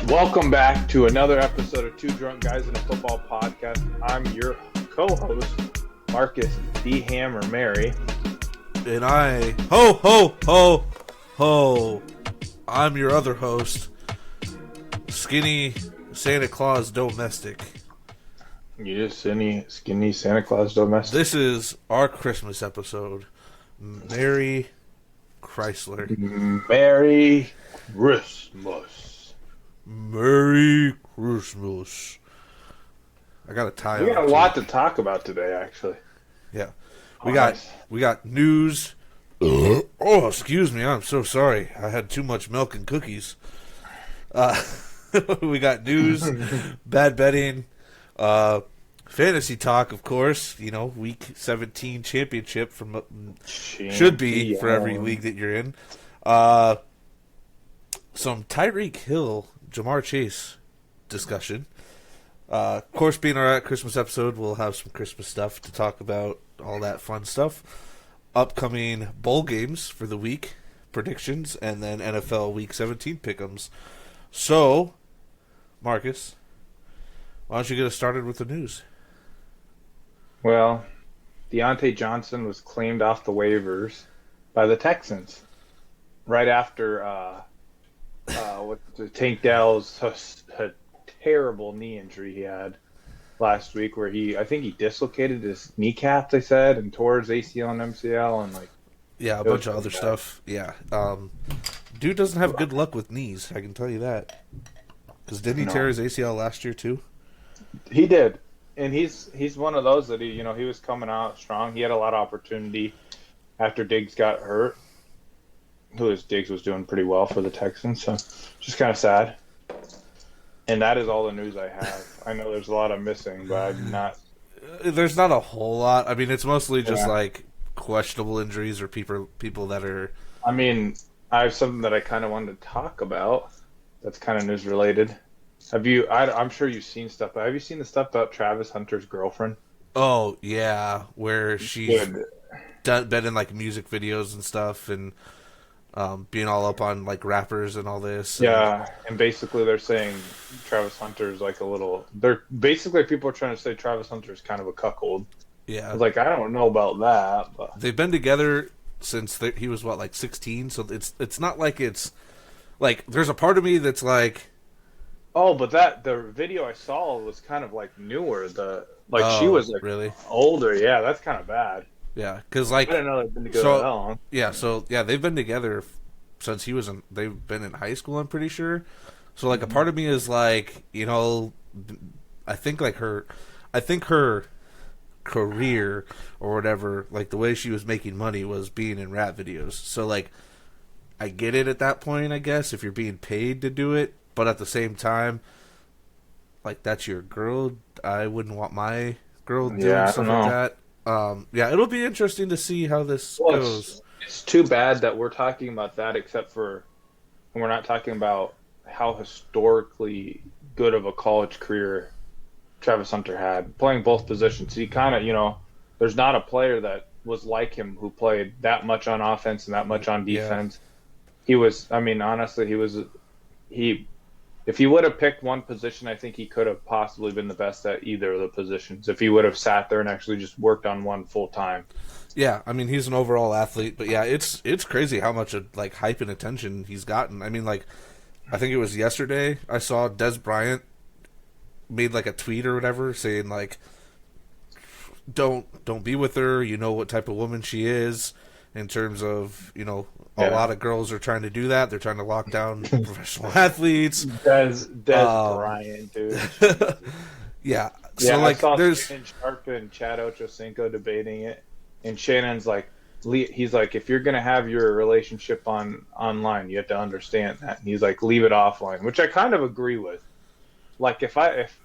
Welcome back to another episode of Two Drunk Guys in a Football Podcast. I'm your co-host, Marcus D. Hammer Mary. And I, ho, ho, ho, ho, I'm your other host, Skinny Santa Claus Domestic. You just skinny Santa Claus Domestic. This is our Christmas episode. Merry Chrysler. Merry Christmas. Merry Christmas. I got a tie. We got a lot to talk about today, actually. Yeah. We got news. Oh, excuse me. I'm so sorry. I had too much milk and cookies. We got news, bad betting, fantasy talk, of course. You know, week 17 championship should be for every league that you're in. Some Tyreek Hill, Jamar Chase discussion. Of course, being our Christmas episode, we'll have some Christmas stuff to talk about, all that fun stuff. Upcoming bowl games for the week, predictions, and then NFL Week 17 pick'ems. So, Marcus, why don't you get us started with the news? Well, Deontay Johnson was claimed off the waivers by the Texans right after Tank Dell's a terrible knee injury he had last week, where I think he dislocated his kneecap, they said, and tore his ACL and MCL, and a bunch of other stuff. Yeah, dude doesn't have good luck with knees. I can tell you that. Because didn't he tear his ACL last year too? He did, and he's one of those that he was coming out strong. He had a lot of opportunity after Diggs got hurt. Diggs was doing pretty well for the Texans, so just kind of sad. And that is all the news I have. I know there's a lot I'm missing, but I'm not. There's not a whole lot. I mean, it's mostly just like questionable injuries or people that are. I mean, I have something that I kind of wanted to talk about. That's kind of news related. Have you? I'm sure you've seen stuff, but have you seen the stuff about Travis Hunter's girlfriend? Oh yeah, where she's been in like music videos and stuff, and being all up on like rappers and all this. Yeah, and basically they're saying Travis Hunter's like a little. They're basically people are trying to say Travis Hunter's kind of a cuckold. Yeah, I don't know about that, but they've been together since he was 16. So it's not like it's like there's a part of me that's like. Oh, but the video I saw was kind of like newer. She was like really older. Yeah, that's kind of bad. Yeah, because like I didn't know they've been together that long. Yeah, they've been together since they've been in high school. I'm pretty sure. So like a part of me is like, I think her career or whatever, like the way she was making money was being in rap videos. So like, I get it at that point, I guess, if you're being paid to do it. But at the same time, like, that's your girl. I wouldn't want my girl doing something like that. It'll be interesting to see how this goes. It's too bad that we're talking about that, except for when we're not talking about how historically good of a college career Travis Hunter had, playing both positions. He kind of, there's not a player that was like him who played that much on offense and that much on defense. Yeah. He was, honestly, if he would have picked one position, I think he could have possibly been the best at either of the positions if he would have sat there and actually just worked on one full time. Yeah, I mean, he's an overall athlete, but yeah, it's crazy how much like hype and attention he's gotten. I mean, like, I think it was yesterday I saw Des Bryant made like a tweet or whatever saying like, don't be with her. You know what type of woman she is. In terms of, a lot of girls are trying to do that. They're trying to lock down professional athletes. Des Bryant, dude. Yeah. So, like, I saw there's Shannon Sharp and Chad Ochocinco debating it, and Shannon's like, he's like, if you're gonna have your relationship online, you have to understand that. And he's like, leave it offline, which I kind of agree with. Like, if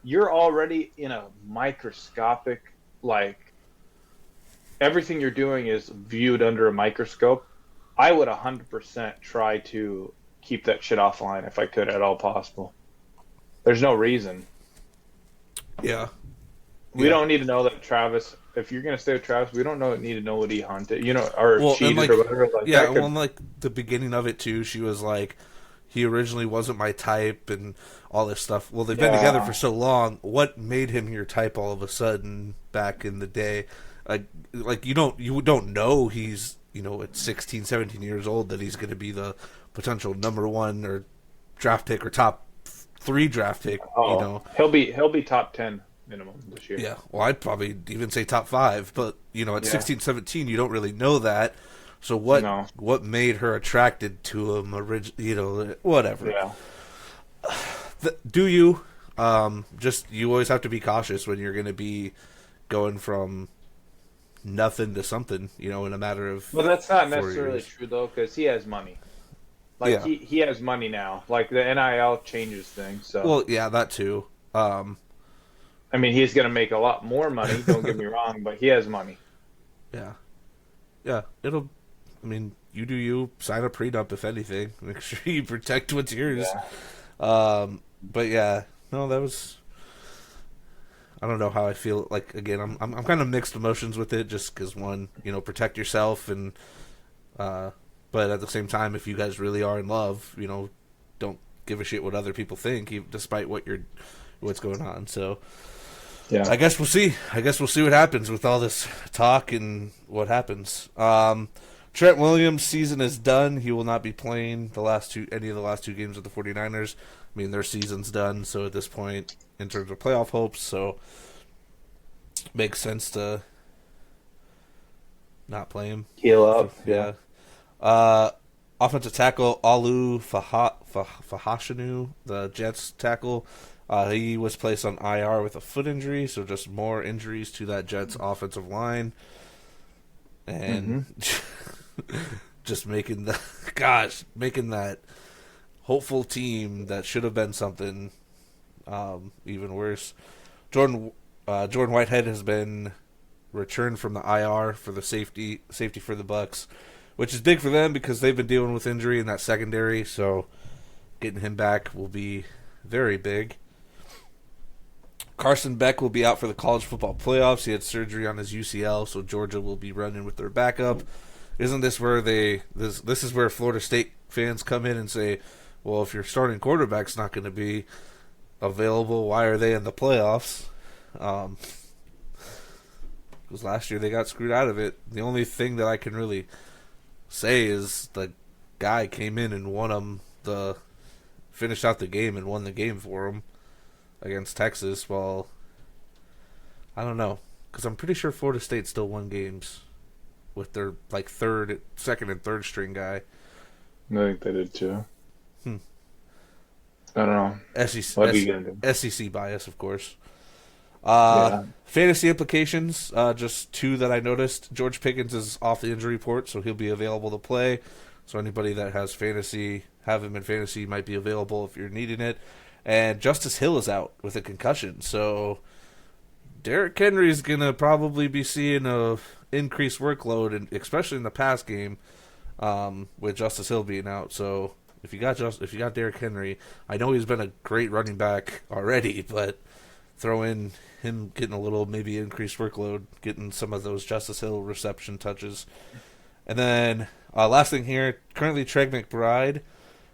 you're already in a microscopic, like, everything you're doing is viewed under a microscope. I would 100% try to keep that shit offline if I could at all possible. There's no reason. Yeah. We Yeah. don't need to know that Travis. If you're gonna stay with Travis, we don't need to know what he hunted, or Well, and cheated like, or whatever. Like yeah, that well, could. in like the beginning of it too, she was like, he originally wasn't my type and all this stuff. Well, they've been together for Yeah, so long. What made him your type all of a sudden back in the day? Like you don't know he's at 16, 17 years old that he's going to be the potential number one or draft pick or top three draft pick. oh, he'll be top 10 minimum this year. Yeah, well, I'd probably even say top five, but at Yeah, 16, 17, you don't really know that. So what no, what made her attracted to him? Whatever. yeah, Do you? Just you always have to be cautious when you're going to be going from nothing to something. In a matter of but that's not 4 years. necessarily true though, because he has money. Like Yeah. he has money now. Like the NIL changes things. So Well, yeah, that too. I mean, he's gonna make a lot more money. Don't get me wrong, but he has money. Yeah. Yeah. It'll. I mean, you do you. Sign a prenup if anything. Make sure you protect what's yours. Yeah, But yeah, no, that was. I don't know how I feel. Like again, I'm kind of mixed emotions with it, just because one, protect yourself, and but at the same time, if you guys really are in love, don't give a shit what other people think, despite what's going on. So yeah. I guess we'll see. I guess we'll see what happens with all this talk and what happens. Trent Williams' season is done. He will not be playing any of the last two games of the 49ers. I mean, their season's done, so at this point, in terms of playoff hopes, so makes sense to not play him. Heal up. Yeah. Yeah. Offensive tackle Alu Fahashanu, the Jets tackle, he was placed on IR with a foot injury, so just more injuries to that Jets offensive line, and just making that hopeful team that should have been something even worse. Jordan Whitehead has been returned from the IR for the safety for the Bucks, which is big for them because they've been dealing with injury in that secondary. So getting him back will be very big. Carson Beck will be out for the college football playoffs. He had surgery on his UCL, so Georgia will be running with their backup. Isn't this where this is where Florida State fans come in and say, well, if your starting quarterback's not going to be available, why are they in the playoffs? Because last year they got screwed out of it. The only thing that I can really say is the guy came in and finished out the game and won the game for him against Texas. Well, I don't know, because I'm pretty sure Florida State still won games with their second and third string guy. I think they did too. Hmm. I don't know. What are you gonna do? SEC bias, of course. Yeah. Fantasy implications, just two that I noticed. George Pickens is off the injury report, so he'll be available to play. So anybody that has have him in fantasy might be available if you're needing it. And Justice Hill is out with a concussion, so Derrick Henry is going to probably be seeing a increased workload, and especially in the pass game, with Justice Hill being out. So if you got Derrick Henry, I know he's been a great running back already, but throw in him getting a little maybe increased workload, getting some of those Justice Hill reception touches. And then last thing here, currently Trey McBride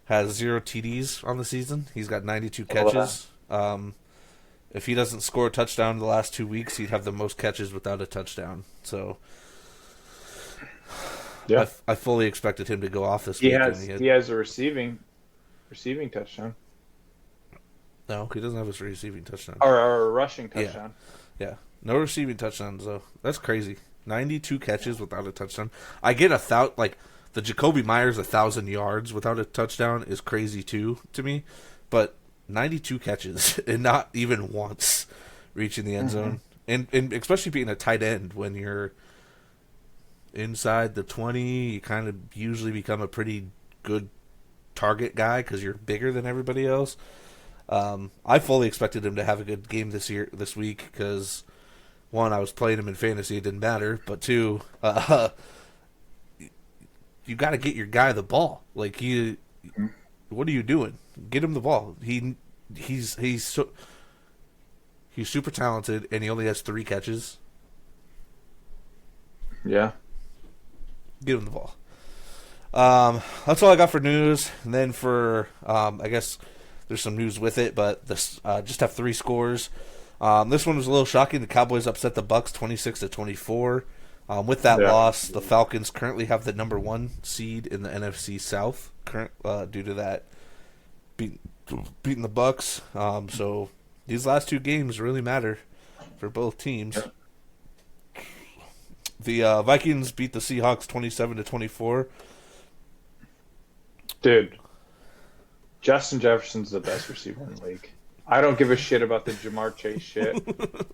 has 0 TDs on the season. He's got 92 catches. If he doesn't score a touchdown in the last 2 weeks, he'd have the most catches without a touchdown. So Yeah. I fully expected him to go off this He week. has a receiving touchdown No, he doesn't have his receiving touchdown. or a rushing touchdown. Yeah, no receiving touchdowns though. That's crazy. 92 catches without a touchdown. I get the Jacoby Myers 1,000 yards without a touchdown is crazy too to me, but 92 catches and not even once reaching the end zone, and especially being a tight end when you're inside the 20, you kind of usually become a pretty good target guy because you're bigger than everybody else. I fully expected him to have a good game this week because one, I was playing him in fantasy, it didn't matter. But two, you got to get your guy the ball. Like what are you doing? Get him the ball. He's super talented, and he only has 3 catches. Yeah. Give him the ball. That's all I got for news. And then for I guess there's some news with it, but this just have 3 scores. This one was a little shocking. The Cowboys upset the Bucks 26-24. With that loss, the Falcons currently have the number 1 seed in the NFC South. Due to that beating the Bucks. So these last 2 games really matter for both teams. The Vikings beat the Seahawks 27-24. Dude, Justin Jefferson's the best receiver in the league. I don't give a shit about the Jamar Chase shit.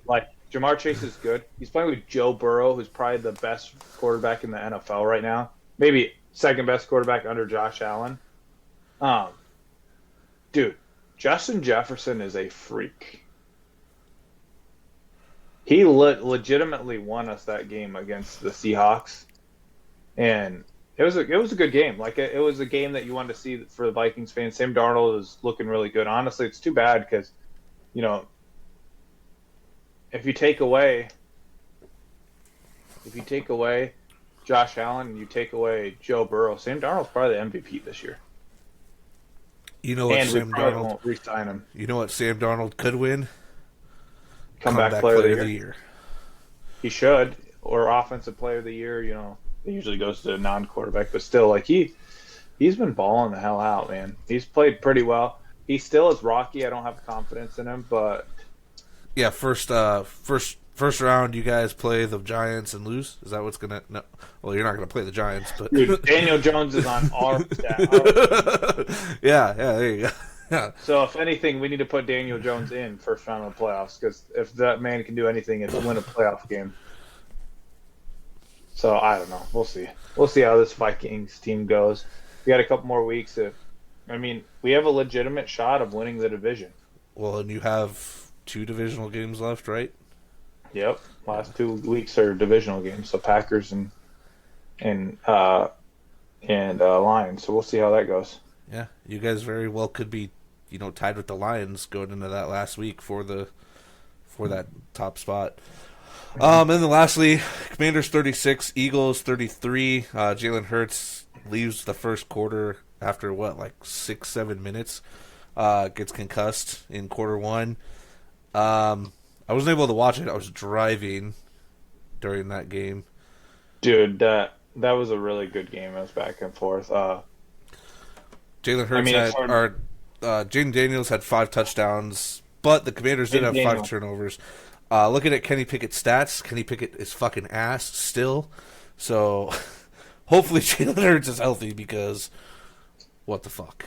Like, Jamar Chase is good. He's playing with Joe Burrow, who's probably the best quarterback in the NFL right now. Maybe second best quarterback under Josh Allen. Dude, Justin Jefferson is a freak. He legitimately won us that game against the Seahawks, and it was a good game. Like it was a game that you wanted to see for the Vikings fans. Sam Darnold is looking really good. Honestly, it's too bad because, if you take away Josh Allen and you take away Joe Burrow, Sam Darnold's probably the MVP this year. You know what, and Sam we probably Darnold won't re-sign him. You know what Sam Darnold could win? Comeback player of the year. He should, or offensive player of the year. It usually goes to a non-quarterback, but still, like he's been balling the hell out, man. He's played pretty well. He still is rocky. I don't have confidence in him, but yeah, first round, you guys play the Giants and lose. Is that what's gonna? No, well, you're not gonna play the Giants, but dude, Daniel Jones is on our staff. Yeah, there you go. Yeah. So if anything, we need to put Daniel Jones in first round of the playoffs because if that man can do anything, it's win a playoff game. So I don't know. We'll see. We'll see how this Vikings team goes. We got a couple more weeks. We have a legitimate shot of winning the division. Well, and you have 2 divisional games left, right? Yep. Last 2 weeks are divisional games. So Packers and Lions. So we'll see how that goes. Yeah, you guys very well could be, tied with the Lions going into that last week for that top spot. And then lastly, Commanders 36, Eagles 33. Jalen Hurts leaves the first quarter after 6-7 minutes. Gets concussed in quarter 1. I wasn't able to watch it. I was driving during that game. Dude, that was a really good game. It was back and forth. Jalen Hurts Jaden Daniels had 5 touchdowns, but the Commanders did have 5 turnovers. Looking at Kenny Pickett's stats, Kenny Pickett is fucking ass still. So hopefully Jalen Hurts is healthy because what the fuck?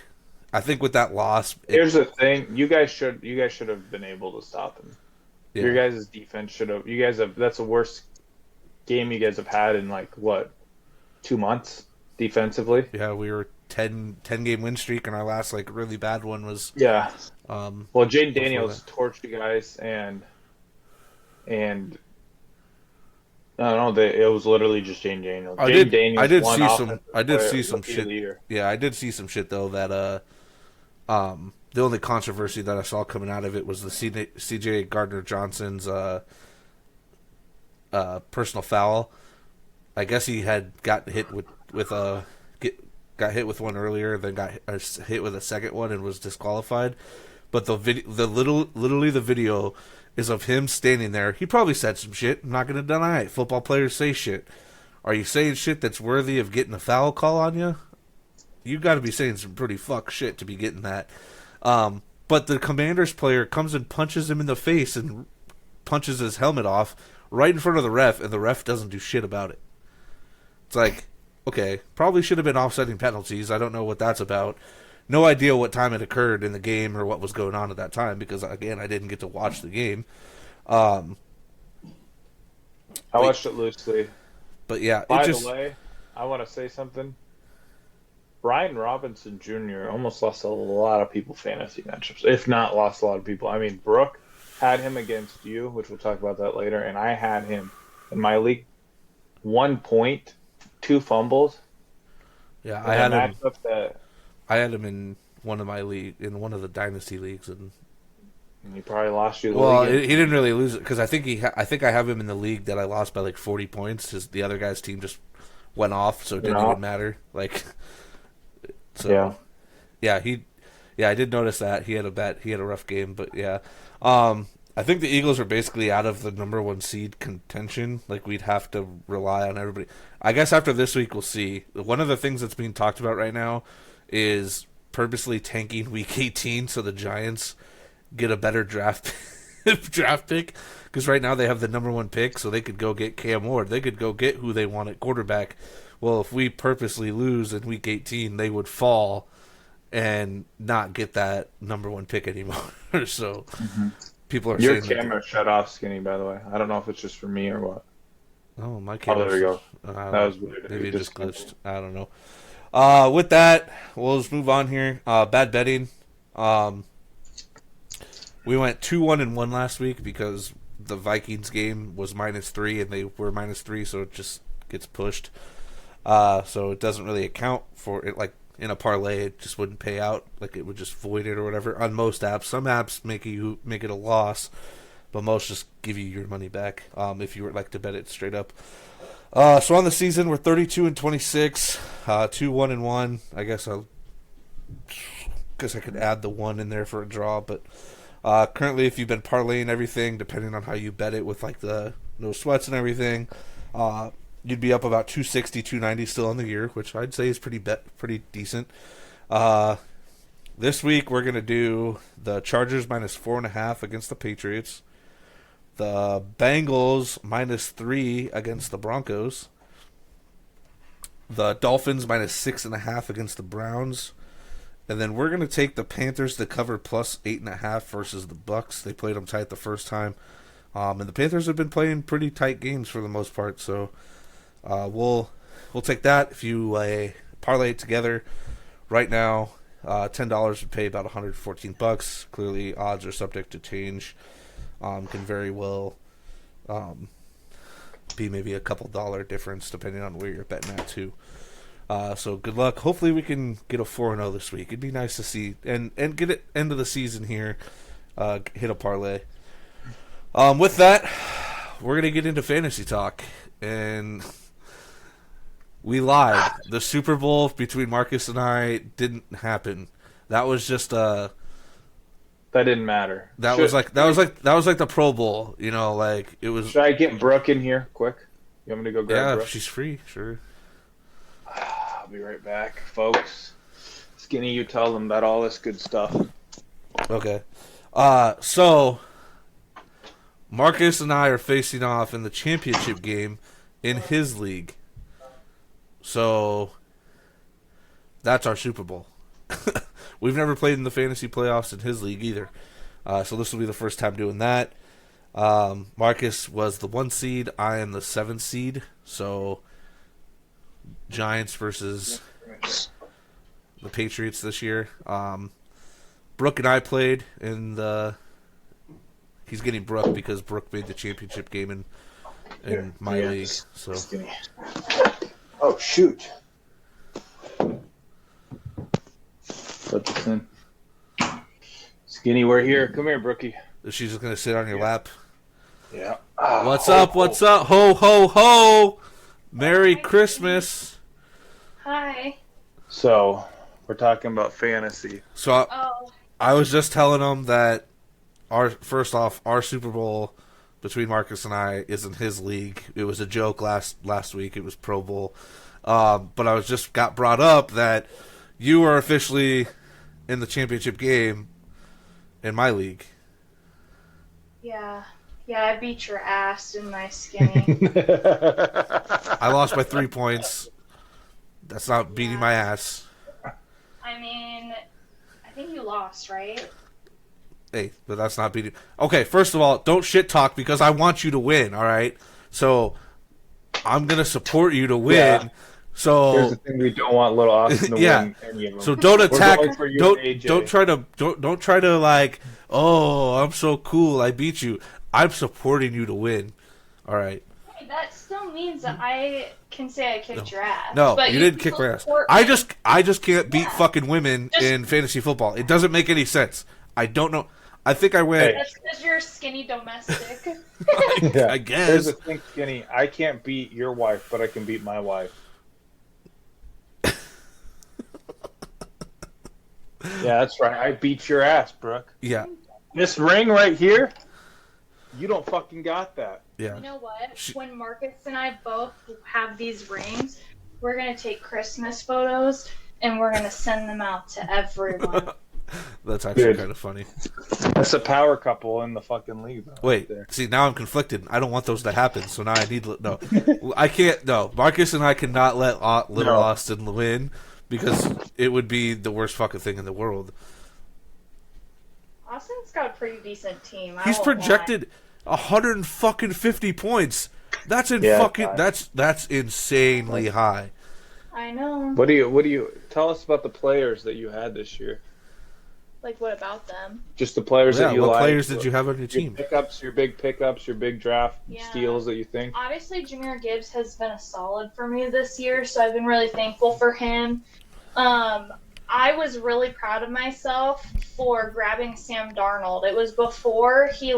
I think with that loss, here's the thing: you guys should have been able to stop him. Yeah. Your guys' defense should have. You guys have. That's the worst game you guys have had in 2 months defensively. Yeah, we were 10 game win streak, and our last really bad one was well, Jaden Daniels torched you guys, and I don't know, it was literally just Jaden Daniels. I did see some shit. Yeah, I did see some shit though that the only controversy that I saw coming out of it was the CJ Gardner-Johnson's personal foul. I guess he had got hit got hit with one earlier, then got hit with a second one and was disqualified. But literally the video is of him standing there. He probably said some shit. I'm not going to deny it. Football players say shit. Are you saying shit that's worthy of getting a foul call on you? You got to be saying some pretty fuck shit to be getting that. But the Commanders player comes and punches him in the face and punches his helmet off right in front of the ref, and the ref doesn't do shit about it. It's like, okay, probably should have been offsetting penalties. I don't know what that's about. No idea what time it occurred in the game or what was going on at that time because, again, I didn't get to watch the game. I watched it loosely. But, yeah. By the way, I want to say something. Brian Robinson Jr. almost lost a lot of people fantasy matchups, if not lost a lot of people. I mean, Brooke had him against you, which we'll talk about that later, and I had him in my league 1 point, 2 fumbles Yeah, in a matchup that I had him in one of my league in one of the dynasty leagues, and he probably lost you the well, league. he didn't really lose it because I think I have him in the league that I lost by like 40 points. The other guy's team just went off, so it didn't even matter. Like, so Yeah. yeah, I did notice that he had a rough game, but yeah, I think the Eagles are basically out of the number one seed contention. Like, we'd have to rely on everybody. I guess after this week we'll see. One of the things that's being talked about right now is purposely tanking week 18 so the Giants get a better draft pick, because right now they have the number one pick, so they could go get Cam Ward. They could go get who they want at quarterback. Well, if we purposely lose in week 18, they would fall and not get that number one pick anymore. So people are Your saying camera shut off, Skinny, by the way. I don't know if it's just for me or what. oh, my Oh, camera. there we go. That was weird. Maybe it just disconnected. glitched. I don't know. With that, we'll just move on here. Bad betting. We went 2-1-1 last week because the Vikings game was -3 and they were -3, so it just gets pushed. So it doesn't really account for it. Like in a parlay, it just wouldn't pay out. Like it would just void it or whatever. On most apps, some apps make it a loss, but most just give you your money back if you would like to bet it straight up. So on the season, we're 32-26, 2-1-1. I guess I could add the one in there for a draw, but currently, if you've been parlaying everything, depending on how you bet it with like the no sweats and everything, you'd be up about 260, 290 still on the year, which I'd say is pretty decent. This week we're gonna do the Chargers -4.5 against the Patriots, the Bengals -3 against the Broncos, the Dolphins -6.5 against the Browns. And then we're going to take the Panthers to cover +8.5 versus the Bucks. They played them tight the first time. And the Panthers have been playing pretty tight games for the most part. So we'll take that. If you parlay it together right now, $10 would pay about $114. Clearly, odds are subject to change. Can very well be maybe a couple dollar difference depending on where you're betting at too. So good luck. Hopefully we can get a 4-0 this week. It'd be nice to see and get it end of the season here. Hit a parlay. With that, we're gonna get into fantasy talk, and we lied. The Super Bowl between Marcus and I didn't happen. That was just That didn't matter. that was like the Pro Bowl. You know, like it was. Should I get Brooke in here quick? You want me to go grab Yeah, Brooke? if she's free, sure. I'll be right back, folks. Skinny, you tell them about all this good stuff. Okay. So Marcus and I are facing off in the championship game in his league. So that's our Super Bowl. We've never played in the fantasy playoffs in his league either. So this will be the first time doing that. Marcus was the 1 seed. I am the 7 seed. So Giants versus the Patriots this year. Brooke and I played in the. He's getting Brooke because Brooke made the championship game in my league. So. Skinny. Oh shoot! Put this in. Skinny, we're here. Come here, Brookie. She's just gonna sit on your lap. Yeah. What's up? What's up? Ho ho ho! Merry Christmas. Hi. So we're talking about fantasy. So Oh, I was just telling them that our Super Bowl between Marcus and I is in his league. It was a joke last week. It was Pro Bowl, but I was just got brought up that you are officially in the championship game in my league. yeah. Yeah, I beat your ass in my Skinny. I lost by 3 points. That's not beating my ass. I mean, I think you lost, right? Hey, but that's not beating. Okay, first of all, don't shit talk because I want you to win. All right, so I'm gonna support you to win. Yeah. So Here's the thing: we don't want little Austin to yeah. win any of them. So don't We're attack. going for you and AJ. Don't try to like. Oh, I'm so cool. I beat you. I'm supporting you to win. All right. Hey, that still means that I can say I kicked your ass. No, but you didn't kick my ass. support I me. just can't beat fucking women in fantasy football. It doesn't make any sense. I don't know. I think I went. That's because you're a skinny domestic. Yeah. I guess. Here's the thing, Skinny. I can't beat your wife, but I can beat my wife. Yeah, that's right. I beat your ass, Brooke. Yeah. This ring right here, you don't fucking got that. Yeah. You know what? When Marcus and I both have these rings, we're going to take Christmas photos and we're going to send them out to everyone. That's actually Dude. kind of funny. That's a power couple in the fucking league, though. Wait, right there. see, now I'm conflicted. I don't want those to happen, so now I need no. I can't. No, Marcus and I cannot let little Austin win because it would be the worst fucking thing in the world. Austin's got a pretty decent team. He's projected 150 points. That's Yeah, that's insanely high. I know. What do you tell us about the players that you had this year? Like, what about them? Just the players Yeah, that you what like. players did you have on your Your team? your big pickups, your big draft Yeah. steals that you think. Obviously, Jameer Gibbs has been a solid for me this year, so I've been really thankful for him. I was really proud of myself for grabbing Sam Darnold. It was before he,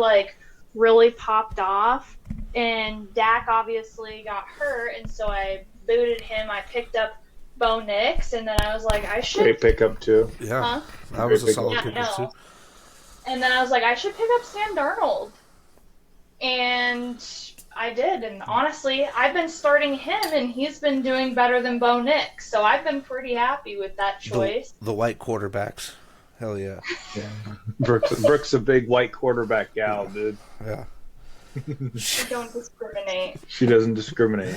really popped off, and Dak obviously got hurt, and so I booted him. I picked up Bo Nix, and then I was like, I should... Great pickup too. Yeah, Huh? that was a Great solid Yeah, pick no. too. And then I was like, I should pick up Sam Darnold. And I did. And honestly, I've been starting him, and he's been doing better than Bo Nix. So I've been pretty happy with that choice. The white quarterbacks. Hell yeah. Yeah. Brooke's a big white quarterback gal, dude. Yeah. I don't discriminate. She doesn't discriminate.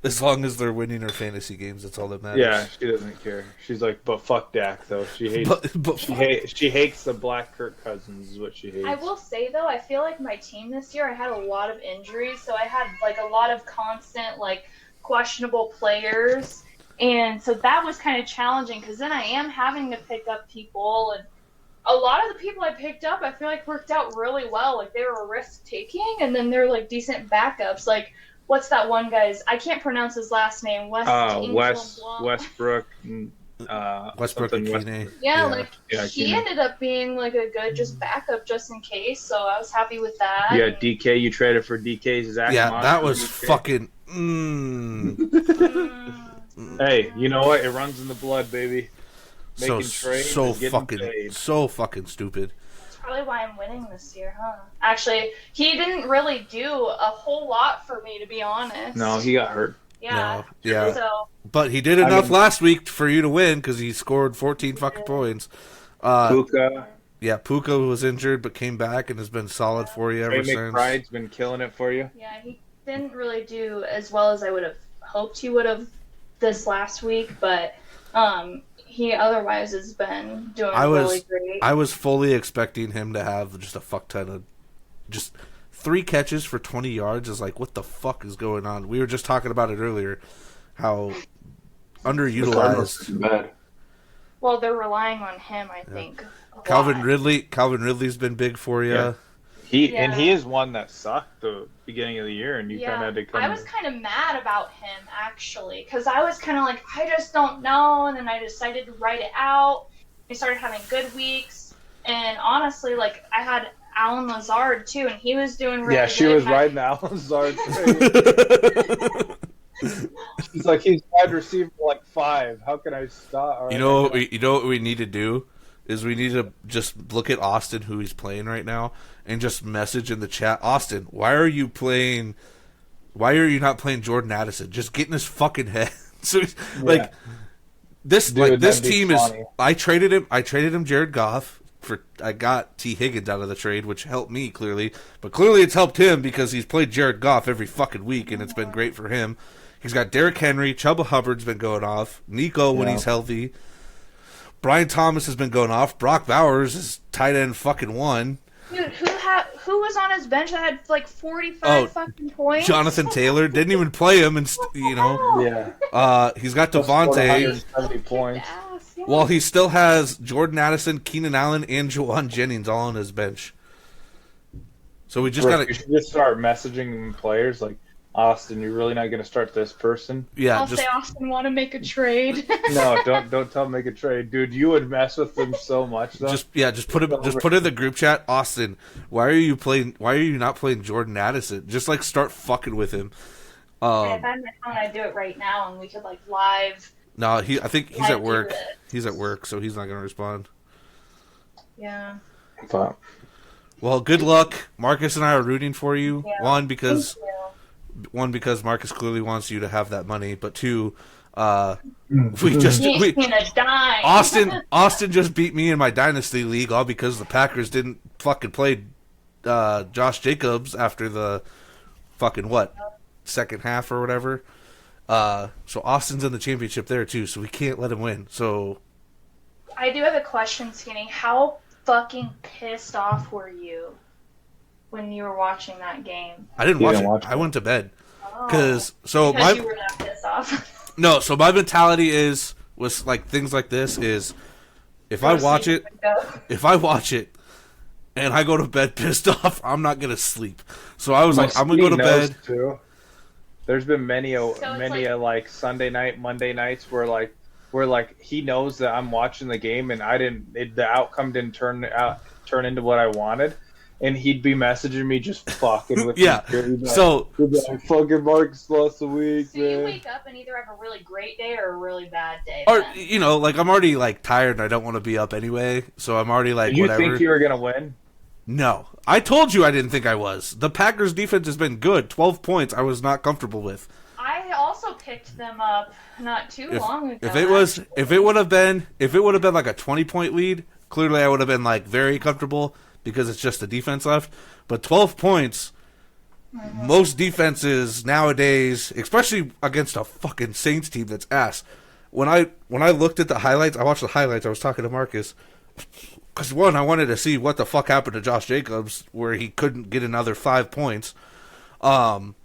As long as they're winning her fantasy games, that's all that matters. Yeah, she doesn't care. She's like, but fuck Dak though. She hates. But She hates the black Kirk Cousins. Is what she hates. I will say, though, I feel like my team this year, I had a lot of injuries. So I had, a lot of constant, questionable players. And so that was kind of challenging because then I am having to pick up people. And a lot of the people I picked up, I feel like worked out really well. Like, they were risk-taking, and then they're, decent backups. What's that one guy's? I can't pronounce his last name. Westbrook. Westbrook and Keeney. Yeah, Yeah, he Keeney. ended up being a good just backup just in case. So I was happy with that. Yeah, DK. You traded for DK's Zach. Yeah, Moss that for was DK. fucking. Hey, you know what? It runs in the blood, baby. Making trades and getting paid. so fucking stupid. That's probably why I'm winning this year, huh? Actually, he didn't really do a whole lot for me, to be honest. No, he got hurt. Yeah. No, yeah. So But he did enough last week for you to win because he scored 14 fucking points. Puka. Yeah, Puka was injured but came back and has been solid for you ever Trey since. McBride's been killing it for you. yeah, he didn't really do as well as I would have hoped he would have this last week, but he otherwise has been doing really great. I was fully expecting him to have just a fuck ton of just 3 catches for 20 yards. Is like, what the fuck is going on? We were just talking about it earlier, how underutilized. Bad. Well, they're relying on him, I think. a Calvin lot. Ridley's been big for you. Yeah. He is one that sucked the beginning of the year, and you kind of had to come. I was kind of mad about him, actually, because I was kind of like, I just don't know, and then I decided to write it out. We started having good weeks, and honestly, I had Alan Lazard, too, and he was doing really good. Yeah, she was riding the Lazard trade. She's like, he's wide receiver 5. How can I stop? You know what we need to do is we need to just look at Austin, who he's playing right now, and just message in the chat, Austin, why are you not playing Jordan Addison? Just get in his fucking head. So this team funny. is. I traded him Jared Goff. I got T. Higgins out of the trade, which helped me clearly, but clearly it's helped him because he's played Jared Goff every fucking week, and it's been great for him. He's got Derrick Henry, Chuba Hubbard's been going off, Nico when he's healthy, Brian Thomas has been going off, Brock Bowers is tight end fucking 1. Dude, who who was on his bench that had like 45 fucking points? Jonathan Taylor didn't even play him, and Yeah. he's got Scored Devontae. 170 points. Well, he still has Jordan Addison, Keenan Allen, and Juwan Jennings all on his bench. So we just Brooke, got you to, should just start messaging players like, Austin, you're really not going to start this person? I'll say Austin want to make a trade. No, don't tell him make a trade, dude. You would mess with them so much, though. just put it in the group chat. Austin, why are you not playing Jordan Addison? Just like start fucking with him. If I had my phone, I'd do it right now, and we could like live. No, I think he's at work. do it. He's at work, so he's not going to respond. Yeah. But, Well, good luck. Marcus and I are rooting for you. Yeah. One because Thank you. Marcus clearly wants you to have that money, but two, we He ain't gonna die. Austin just beat me in my dynasty league, all because the Packers didn't fucking play Josh Jacobs after the fucking second half or whatever. So Austin's in the championship there too, so we can't let him win. So I do have a question, Skinny. How fucking pissed off were you when you were watching that game? I didn't You watch didn't it. watch I it? went to bed Because you were that pissed off. no. So my mentality was like things like this is if I watch it and I go to bed pissed off, I'm not gonna sleep. So I was like, I'm gonna go to bed. Too. There's been many it's like Sunday night, Monday nights where he knows that I'm watching the game and the outcome didn't turn into what I wanted, and he'd be messaging me just fucking with Yeah. me. He'd be So like, fucking Marcus lost a week, So man. you wake up and either have a really great day or a really bad day. or then. like I'm already like tired and I don't want to be up anyway. So I'm already like Did you whatever. think you were gonna win? No, I told you I didn't think I was. The Packers defense has been good. 12 points I was not comfortable with. I also picked them up not too long ago. If it would have been like a 20-point lead, clearly I would have been like very comfortable because it's just the defense left. But 12 points, most defenses nowadays, especially against a fucking Saints team that's ass. When I looked at the highlights, I watched the highlights. I was talking to Marcus because one, I wanted to see what the fuck happened to Josh Jacobs where he couldn't get another 5 points from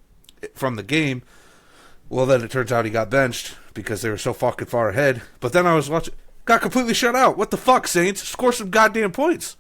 the game. Well, then it turns out he got benched because they were so fucking far ahead. But then I was watching, got completely shut out. What the fuck, Saints? Score some goddamn points.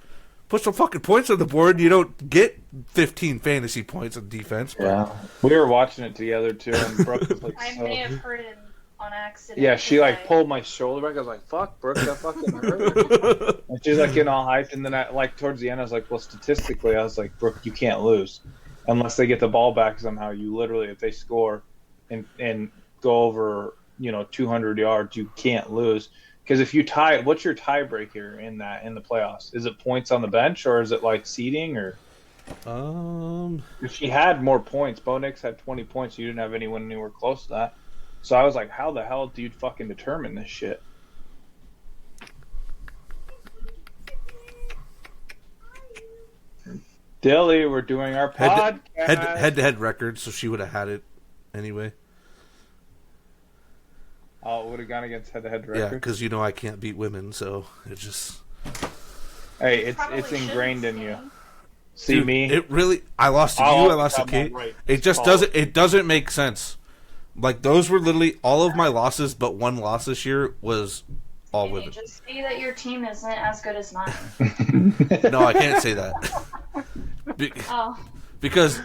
Put some fucking points on the board, and you don't get 15 fantasy points on defense. But Yeah, we were watching it together too, and Brooke was like, I may have heard it on accident. Yeah, she like because pulled my shoulder back. I was like, "Fuck, Brooke, that fucking hurt." And she's like getting all hyped, and then I like towards the end, I was like, "Well, statistically, I was like, Brooke, you can't lose unless they get the ball back somehow. You literally, if they score and go over, 200 yards, you can't lose." Because if you tie, what's your tiebreaker in the playoffs? Is it points on the bench or is it like seeding or? If she had more points, Bo Nix had 20 points. You didn't have anyone anywhere close to that. So I was like, how the hell do you fucking determine this shit? Dilly, we're doing our podcast. head-to-head record, so she would have had it anyway. Oh, it would have gone against head-to-head Yeah, record. because I can't beat women, so it just. Hey, it's probably ingrained in shouldn't you. See Dude, me? It really. I lost to you. I'll I lost to have that Kate. right. It just Follow. doesn't. It doesn't make sense. Like those were literally all of my losses, but one loss this year was all Skinny, women. just see that your team isn't as good as mine. No, I can't say that. Oh, Because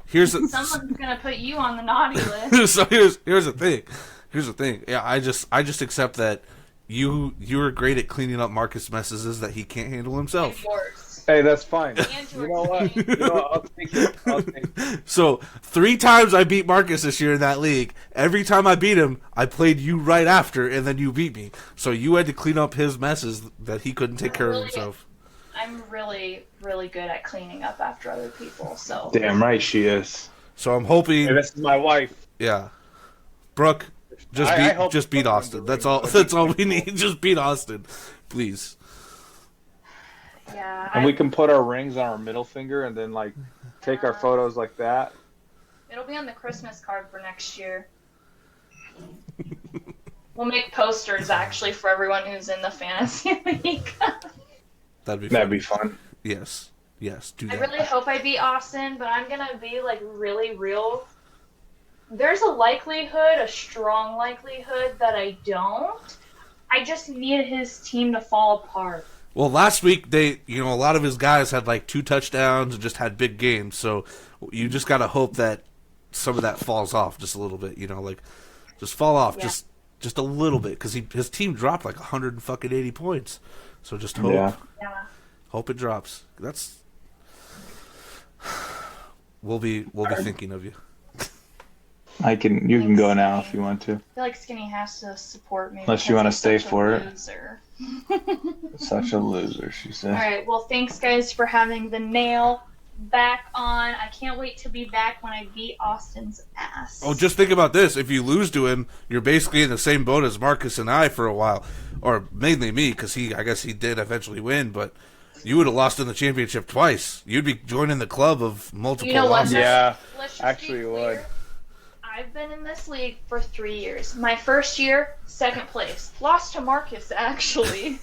here's the someone's gonna put you on the naughty list. so here's the thing. Here's the thing. Yeah, I just accept that you're great at cleaning up Marcus' messes that he can't handle himself. And yours. Hey, that's fine. And You know what? I'll take it. So 3 times I beat Marcus this year in that league. Every time I beat him, I played you right after, and then you beat me. So you had to clean up his messes that he couldn't take care of himself. I'm really, really good at cleaning up after other people. So Damn right she is. So I'm hoping, Hey, this is my wife. yeah, Brooke, I hope just beat Brooke Austin. wins That's the all. ring. That's all we need. Just beat Austin, please. yeah, And we can put our rings on our middle finger and then like take our photos like that. it'll be on the Christmas card for next year. We'll make posters actually for everyone who's in the fantasy league. That'd be That'd be fun. yes. Yes, do I that. really hope I beat Austin, but I'm gonna be like really real. There's a strong likelihood that I don't. I just need his team to fall apart. Well, last week a lot of his guys had like 2 touchdowns and just had big games. So you just gotta hope that some of that falls off just a little bit. Like just fall off Yeah. just a little bit because his team dropped like 180 points. So just hope Yeah. Yeah. hope it drops. We'll be thinking of you. You can go now if you want to. I feel like Skinny has to support me. Unless you because wanna he's stay such a for it. loser. Such a loser, she All said. right. Well, thanks guys for having the nail back on. I can't wait to be back when I beat Austin's ass. Oh, just think about this. If you lose to him, you're basically in the same boat as Marcus and I for a while. Or mainly me, because I guess he did eventually win, but you would have lost in the championship twice. You'd be joining the club of multiple You know what? losses. Yeah, Let's just actually be you clear. would. I've been in this league for 3 years. My first year, second place. Lost to Marcus, actually.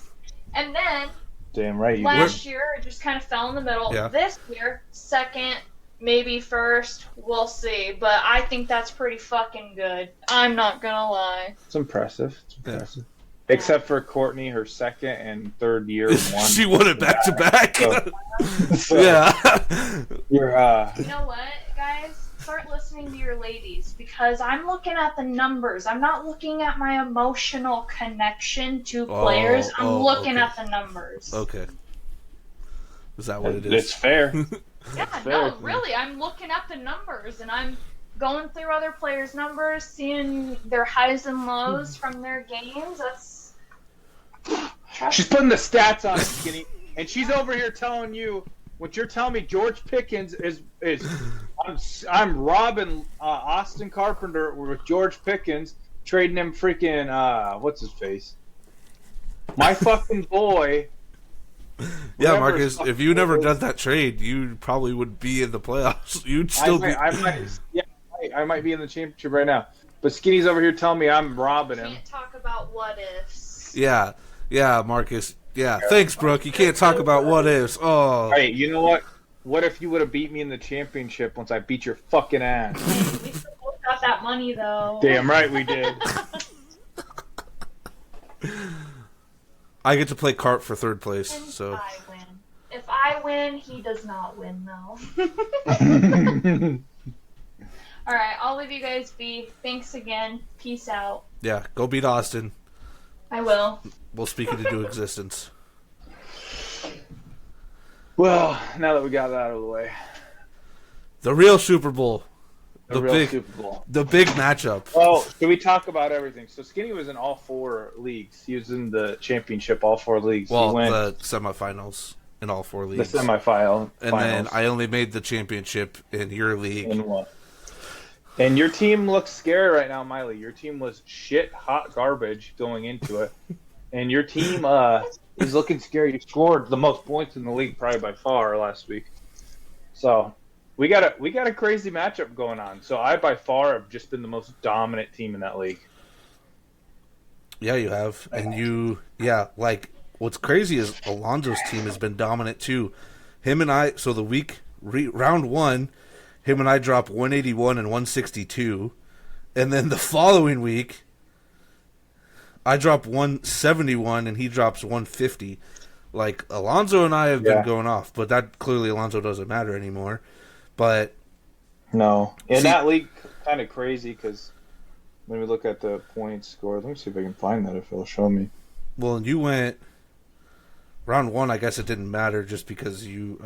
And then Damn right you did. last year, I just kind of fell in the middle. Yeah. This year, second, maybe first. We'll see. But I think that's pretty fucking good. I'm not gonna lie. It's impressive. Except for Courtney, her second and third year won. She won it back to back. So, Yeah. You're You know what, guys? Start listening to your ladies because I'm looking at the numbers. I'm not looking at my emotional connection to players. I'm looking okay. at the numbers. Okay. Is that what it it's is? fair. Yeah, fair. no, really. I'm looking at the numbers and I'm going through other players' numbers, seeing their highs and lows from their games. She's putting the stats on it, Skinny, and she's over here telling you what you're telling me. George Pickens is I'm robbing Austin Carpenter with George Pickens, trading him freaking what's his face, my fucking boy. Yeah, Whatever Marcus, his if you never fucking done that trade, you probably would be in the playoffs. You'd still be. I might be in the championship right now. But Skinny's over here telling me I'm robbing him. Can't talk about what ifs. Yeah, Marcus. Yeah, thanks, Brooke. You can't talk about what ifs. Oh. Hey, you know what? What if you would have beat me in the championship once I beat your fucking ass? We still both got that money, though. Damn right we did. I get to play cart for third place, And so. I win. If I win, he does not win, though. All right, I'll leave you guys be. Thanks again. Peace out. Yeah, go beat Austin. I will. We'll speak it into existence. Well, now that we got that out of the way, The real Super Bowl. the real big Super Bowl. the big matchup. Oh, should we talk about everything? So Skinny was in all 4 leagues. He was in the championship, all 4 leagues. Well, he went the semifinals in all 4 the leagues. semifinal, and then I only made the championship in your league. in what? And your team looks scary right now, Miley. Your team was shit hot garbage going into it, and your team is looking scary. You scored the most points in the league, probably by far, last week. So we got a crazy matchup going on. So I by far have just been the most dominant team in that league. Yeah, you have. And like, what's crazy is Alonzo's team has been dominant too. Him and I, so the round 1, him and I dropped 181 and 162. And then the following week, I dropped 171 and he drops 150. Like, Alonzo and I have been going off, but that clearly Alonzo doesn't matter anymore. But No. That league, kind of crazy because when we look at the points scored, let me see if I can find that if it'll show me. well, you went round 1. I guess it didn't matter just because you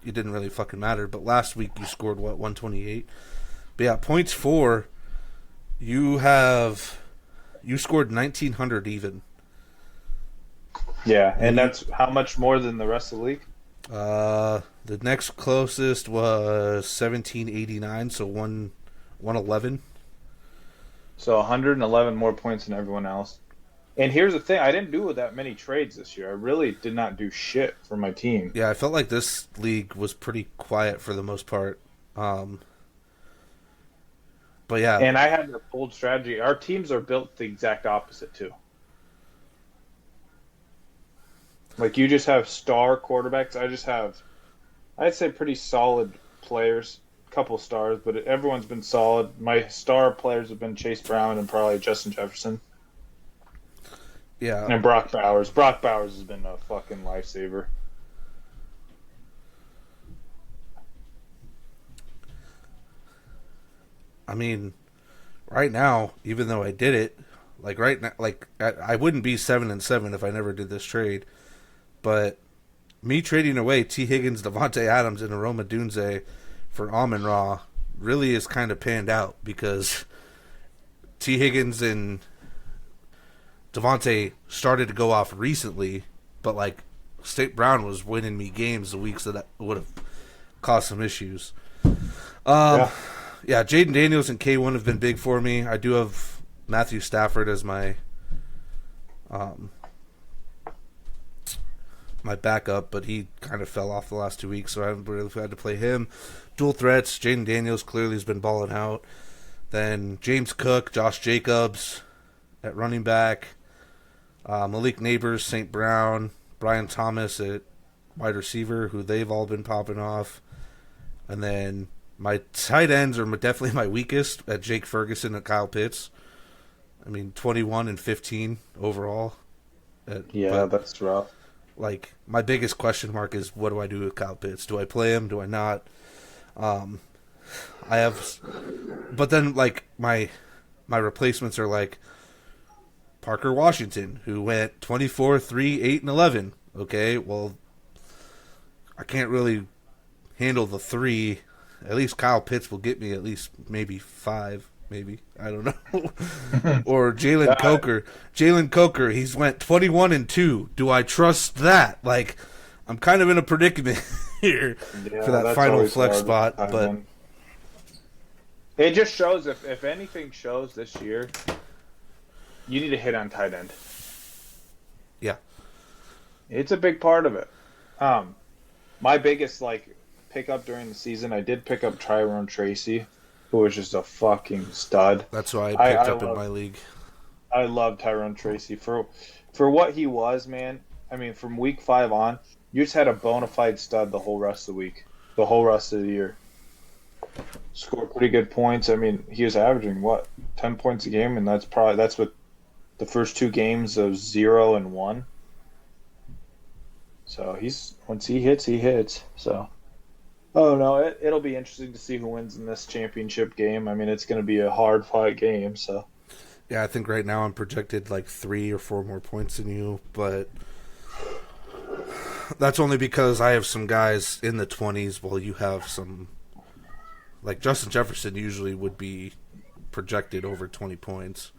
didn't really fucking matter. But last week you scored 128. But yeah, points 4. You scored 1900 even. Yeah, and that's how much more than the rest of the league? The next closest was 1789, so 111. So 111 more points than everyone else. And here's the thing, I didn't do that many trades this year. I really did not do shit for my team. Yeah, I felt like this league was pretty quiet for the most part. But yeah. And I had the bold strategy. Our teams are built the exact opposite, too. Like, you just have star quarterbacks. I just have I'd say pretty solid players. Couple stars, but everyone's been solid. My star players have been Chase Brown and probably Justin Jefferson Yeah, and Brock Bowers. Brock Bowers has been a fucking lifesaver. I mean, right now, even though I did it, like right now, like I wouldn't be 7-7 if I never did this trade. But me trading away T. Higgins, Devontae Adams, and Aroma Dunze for Amon Ra really is kind of panned out because T. Higgins and Devontae started to go off recently, but like State Brown was winning me games the weeks that would have caused some issues. Yeah. Yeah, Jaden Daniels and K1 have been big for me. I do have Matthew Stafford as my my backup, but he kind of fell off the last 2 weeks, so I haven't really had to play him. Dual threats, Jaden Daniels clearly has been balling out. Then James Cook, Josh Jacobs at running back, Malik Neighbors, St. Brown, Brian Thomas at wide receiver, who they've all been popping off. And then my tight ends are definitely my weakest at Jake Ferguson and Kyle Pitts. I mean, 21 and 15 overall. Yeah, But, that's rough. like, my biggest question mark is what do I do with Kyle Pitts? Do I play him? Do I not? I have, but then like my replacements are like Parker Washington, who went 24, 3, 8, and 11. Okay, well, I can't really handle the 3. At least Kyle Pitts will get me at least maybe 5, maybe. I don't know. Or Jalen Coker. Jalen Coker, he's went 21 and 2. Do I trust that? Like, I'm kind of in a predicament here for that that's final always flex hard spot. with tight But end. It just shows if anything shows this year, you need to hit on tight end. yeah, It's a big part of it. My biggest pickup during the season, I did pick up Tyrone Tracy, who was just a fucking stud. that's who I picked up in love, my league. I love Tyrone Tracy for what he was, man. I mean, from week 5 on, you just had a bona fide stud the whole rest of the week, the whole rest of the year. Scored pretty good points. I mean, he was averaging 10 points a game, and that's with the first 2 games of 0 and 1. So once he hits, he hits. So, oh no, it'll be interesting to see who wins in this championship game. I mean, it's going to be a hard fight game. So, Yeah, I think right now I'm projected like 3 or 4 more points than you, but that's only because I have some guys in the 20s while you have some. Like Justin Jefferson usually would be projected over 20 points.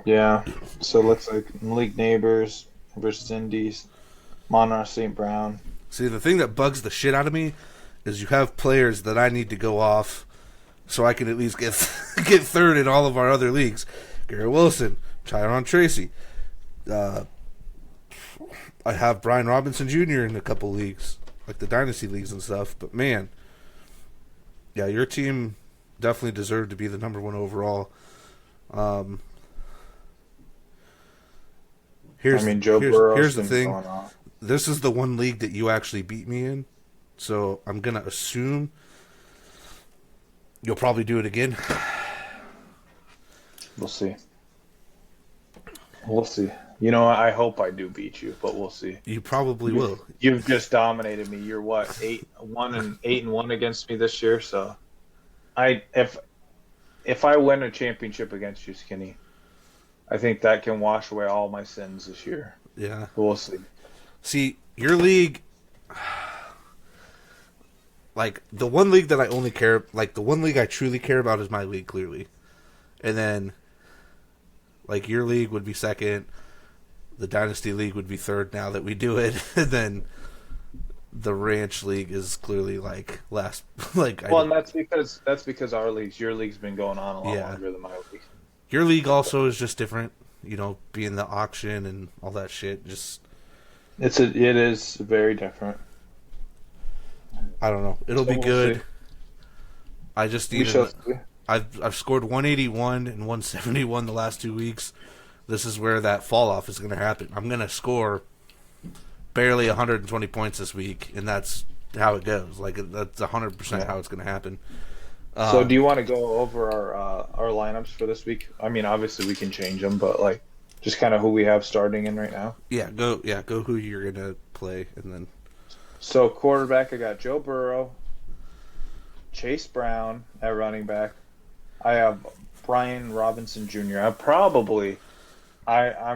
yeah. So it looks like Malik Neighbors versus Indies, Monroe St. Brown. See, the thing that bugs the shit out of me is you have players that I need to go off so I can at least get get third in all of our other leagues. Garrett Wilson, Tyrone Tracy. I have Brian Robinson Jr. in a couple leagues, like the Dynasty leagues and stuff. But man, yeah, your team definitely deserved to be the number 1 overall. Here's the thing. This is the one league that you actually beat me in, so I'm gonna assume you'll probably do it again. We'll see. We'll see. You know, I hope I do beat you, but we'll see. You probably will. You've just dominated me. You're 8-1 against me this year. So, if I win a championship against you, Skinny, I think that can wash away all my sins this year. Yeah. But we'll see. See, your league, like the one league that I only care, like the one league I truly care about is my league, clearly, and then, like your league would be second. The Dynasty League would be third now that we do it, and then the Ranch League is clearly like last. And that's because your league's been going on a lot longer than my league. Your league also is just different, you know, being the auction and all that shit. Just it is very different. I don't know. It'll be good. See. I just need. I've scored 181 and 171 the last 2 weeks. This is where that fall off is going to happen. I'm going to score barely 120 points this week, and that's how it goes. Like that's 100% Yeah. how it's going to happen. So do you want to go over our lineups for this week? I mean, obviously we can change them, but like just kind of who we have starting in right now. Go who you're going to play, and then So quarterback, I got Joe Burrow, Chase Brown at running back. I have Brian Robinson Jr. I'm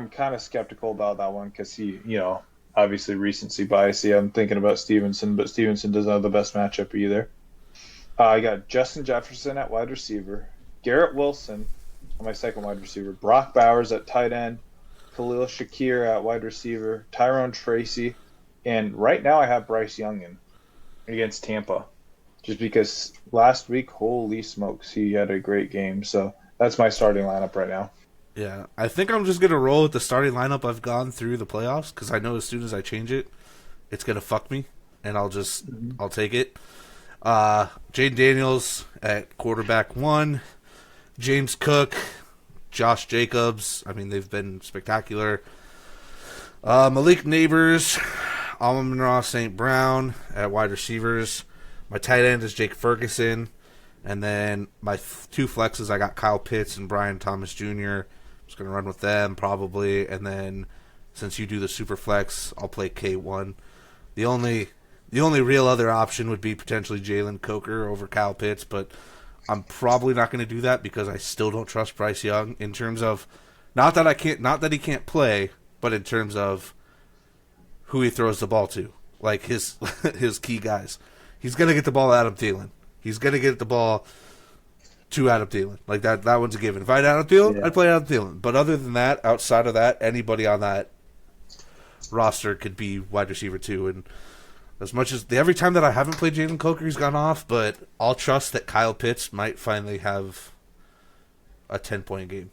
kind of skeptical about that one because he, obviously recency bias. Yeah, I'm thinking about Stevenson, but Stevenson doesn't have the best matchup either. I got Justin Jefferson at wide receiver, Garrett Wilson on my second wide receiver, Brock Bowers at tight end, Khalil Shakir at wide receiver, Tyrone Tracy, and right now I have Bryce Young in against Tampa, just because last week, holy smokes, he had a great game. So that's my starting lineup right now. yeah, I think I'm just going to roll with the starting lineup I've gone through the playoffs because I know as soon as I change it, it's going to fuck me, and I'll take it. Jane Daniels at quarterback 1, James Cook, Josh Jacobs. I mean, they've been spectacular. Malik Neighbors, Amon-Ra St. Brown at wide receivers. My tight end is Jake Ferguson. And then my two flexes, I got Kyle Pitts and Brian Thomas Jr. Just going to run with them probably. And then since you do the super flex, I'll play K1. The only real other option would be potentially Jalen Coker over Kyle Pitts, but I'm probably not going to do that because I still don't trust Bryce Young in terms of not that he can't play, but in terms of who he throws the ball to, like his his key guys. He's going to get the ball to Adam Thielen. He's going to get the ball to Adam Thielen. Like that one's a given. If I had Adam Thielen, I'd play Adam Thielen. But other than that, outside of that, anybody on that roster could be wide receiver 2. And as much as every time that I haven't played Jalen Coker, he's gone off, but I'll trust that Kyle Pitts might finally have a 10-point game.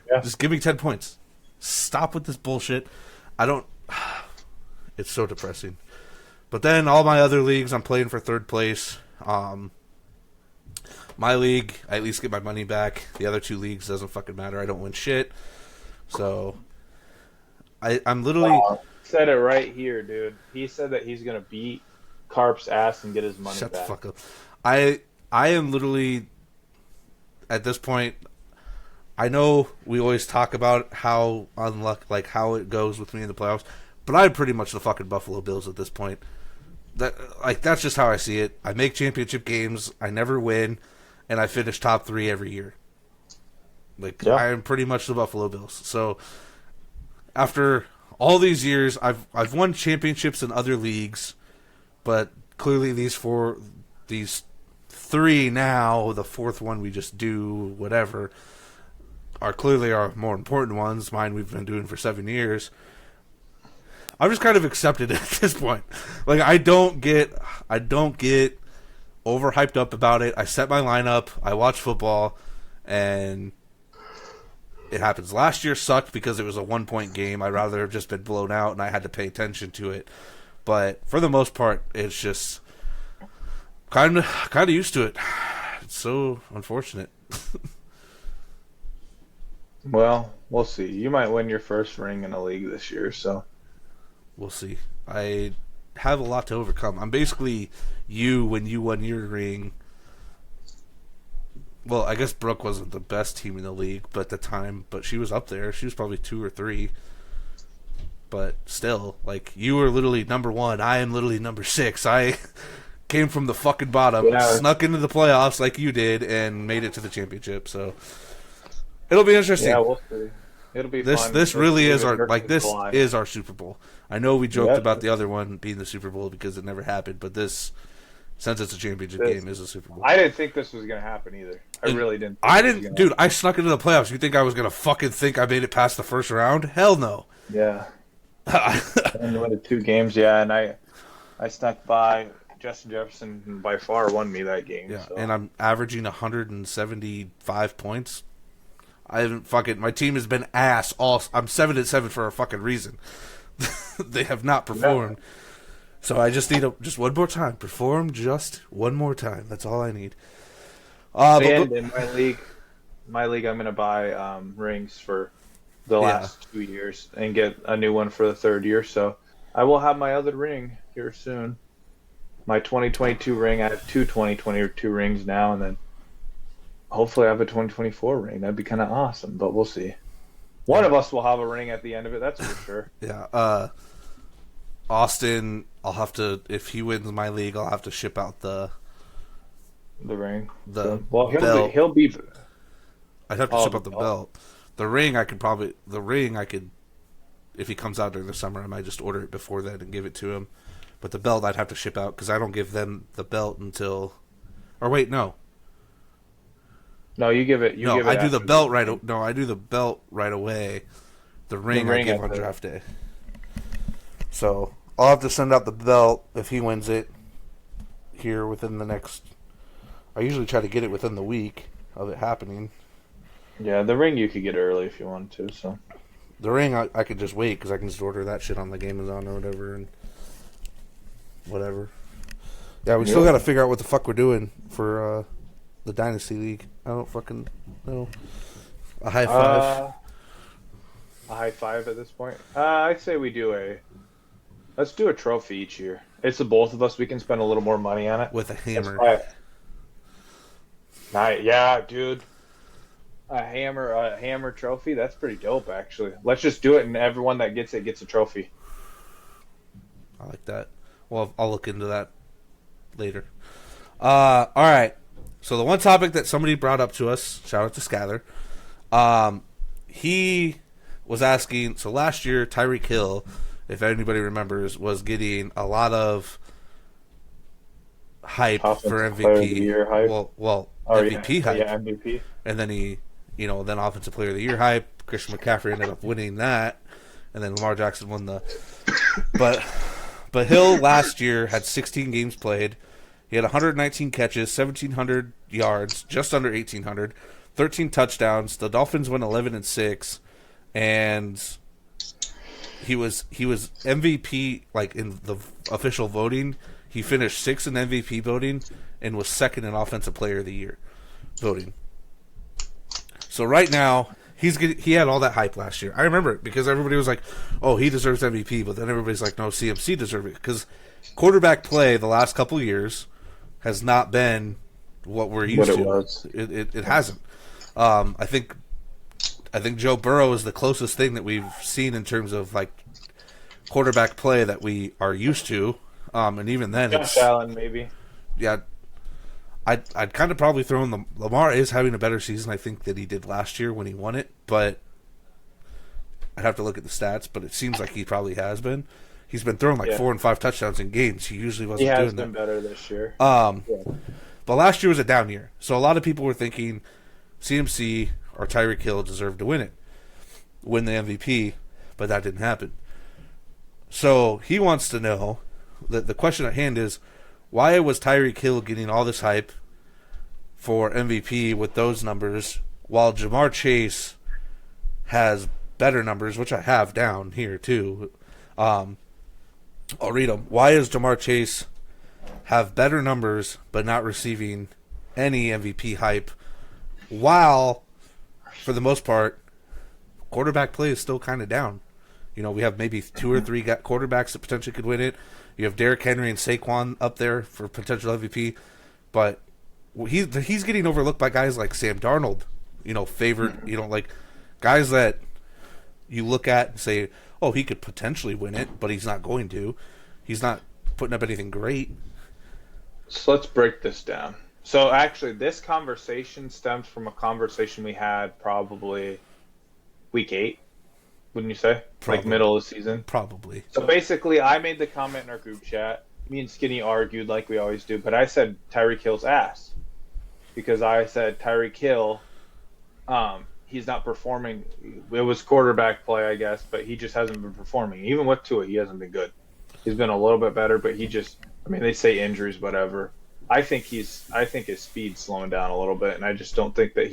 Yeah. Just give me 10 points. Stop with this bullshit. It's so depressing. But then all my other leagues, I'm playing for third place. My league, I at least get my money back. The other 2 leagues doesn't fucking matter. I don't win shit. So I'm literally... Said it right here, dude. He said that he's gonna beat Carp's ass and get his money Shut back. the fuck up. I am literally at this point. I know we always talk about how how it goes with me in the playoffs, but I'm pretty much the fucking Buffalo Bills at this point. That's just how I see it. I make championship games, I never win, and I finish top 3 every year. I am pretty much the Buffalo Bills. So after all these years, I've won championships in other leagues, but clearly these 3 now, the 4th one we just do, whatever, are clearly our more important ones. Mine we've been doing for 7 years. I've just kind of accepted it at this point. Like I don't get overhyped up about it. I set my lineup, I watch football, and it happens. Last year sucked because it was a 1-point game. I'd rather have just been blown out and I had to pay attention to it. But for the most part, it's just kind of used to it. It's so unfortunate. Well, we'll see. You might win your first ring in a league this year, so We'll see. I have a lot to overcome. I'm basically you when you won your ring. Well, I guess Brooke wasn't the best team in the league, but at the time, but she was up there. She was probably 2 or 3. But still, you were literally number 1. I am literally number 6. I came from the fucking bottom, snuck into the playoffs like you did, and made it to the championship. So it'll be interesting. Yeah, we'll see. It'll be fun. This really is our Super Bowl. I know we joked about the other one being the Super Bowl because it never happened, but this, since it's a championship game, is a Super Bowl. I didn't think this was gonna happen either. I really didn't. Dude. I snuck into the playoffs. You think I was gonna fucking think I made it past the first round? Hell no. Yeah. And won the 2 games, and I snuck by. Justin Jefferson by far won me that game. Yeah, so. and I'm averaging 175 points. My team has been ass all. I'm 7-7 for a fucking reason. They have not performed. Yeah. So I just need just one more time. Perform just one more time. That's all I need. And in my league, I'm going to buy rings for the last 2 years and get a new one for the 3rd year. So I will have my other ring here soon. My 2022 ring. I have two 2022 rings now, and then hopefully I have a 2024 ring. That'd be kind of awesome, but we'll see. One of us will have a ring at the end of it. That's for sure. Yeah. Austin, I'll have to, if he wins my league, I'll have to ship out the ring. Belt. He'll be. I'd have to ship out the belt. The ring, I could, if he comes out during the summer, I might just order it before then and give it to him. But the belt, I'd have to ship out because I don't give them the belt until. Or wait, no. No, you give it. I do the belt right. No, I do the belt right away. The ring I give on draft day. So I'll have to send out the belt if he wins it here within the next. I usually try to get it within the week of it happening. Yeah, the ring you could get early if you wanted to. So the ring I could just wait because I can just order that shit on the Amazon or whatever and whatever. Yeah, we still got to figure out what the fuck we're doing for the Dynasty League. I don't fucking know. A high five. A high five at this point. I'd say let's do a trophy each year. It's the both of us. We can spend a little more money on it. With a hammer. Yeah, dude. A hammer trophy. That's pretty dope, actually. Let's just do it, and everyone that gets it gets a trophy. I like that. Well, I'll look into that later. All right. So the one topic that somebody brought up to us, shout out to Skyler, he was asking, so last year Tyreek Hill, if anybody remembers, was getting a lot of hype for MVP. Hype. Well, MVP hype. Yeah, MVP. And then then Offensive Player of the Year hype. Christian McCaffrey ended up winning that, and then Lamar Jackson won the. But Hill last year had 16 games played. He had 119 catches, 1,700 yards, just under 1,800, 13 touchdowns. The Dolphins went 11-6, and he was MVP like in the official voting. He finished sixth in MVP voting and was second in Offensive Player of the Year voting. So right now he had all that hype last year. I remember it because everybody was like, "Oh, he deserves MVP," but then everybody's like, "No, CMC deserves it," because quarterback play the last couple of years has not been what we're used to. It hasn't. I think Joe Burrow is the closest thing that we've seen in terms of like quarterback play that we are used to. And even then, Josh Allen maybe. Yeah, I'd kind of probably throw in the Lamar is having a better season I think that he did last year when he won it, but I'd have to look at the stats. But it seems like he probably has been. He's been throwing 4 and 5 touchdowns in games. He usually wasn't doing that. He has been better this year. But last year was a down year. So a lot of people were thinking CMC or Tyreek Hill deserved to win the MVP, but that didn't happen. So he wants to know, the question at hand is, why was Tyreek Hill getting all this hype for MVP with those numbers while Jamar Chase has better numbers, which I have down here too. I'll read them. Why does Jamar Chase have better numbers but not receiving any MVP hype while, for the most part, quarterback play is still kind of down? We have maybe 2 or 3 quarterbacks that potentially could win it. You have Derrick Henry and Saquon up there for potential MVP, but he's getting overlooked by guys like Sam Darnold, favored, like guys that you look at and say, oh, he could potentially win it, but he's not going to. He's not putting up anything great. So let's break this down. So actually, this conversation stems from a conversation we had probably week 8, wouldn't you say? Probably. Like middle of the season? Probably. So basically, I made the comment in our group chat. Me and Skinny argued like we always do, but I said Tyreek Hill's ass. Because I said Tyreek Hill, he's not performing. It was quarterback play, I guess, but he just hasn't been performing. Even with Tua, he hasn't been good. He's been a little bit better, but they say injuries, whatever. I think his speed's slowing down a little bit, and I just don't think that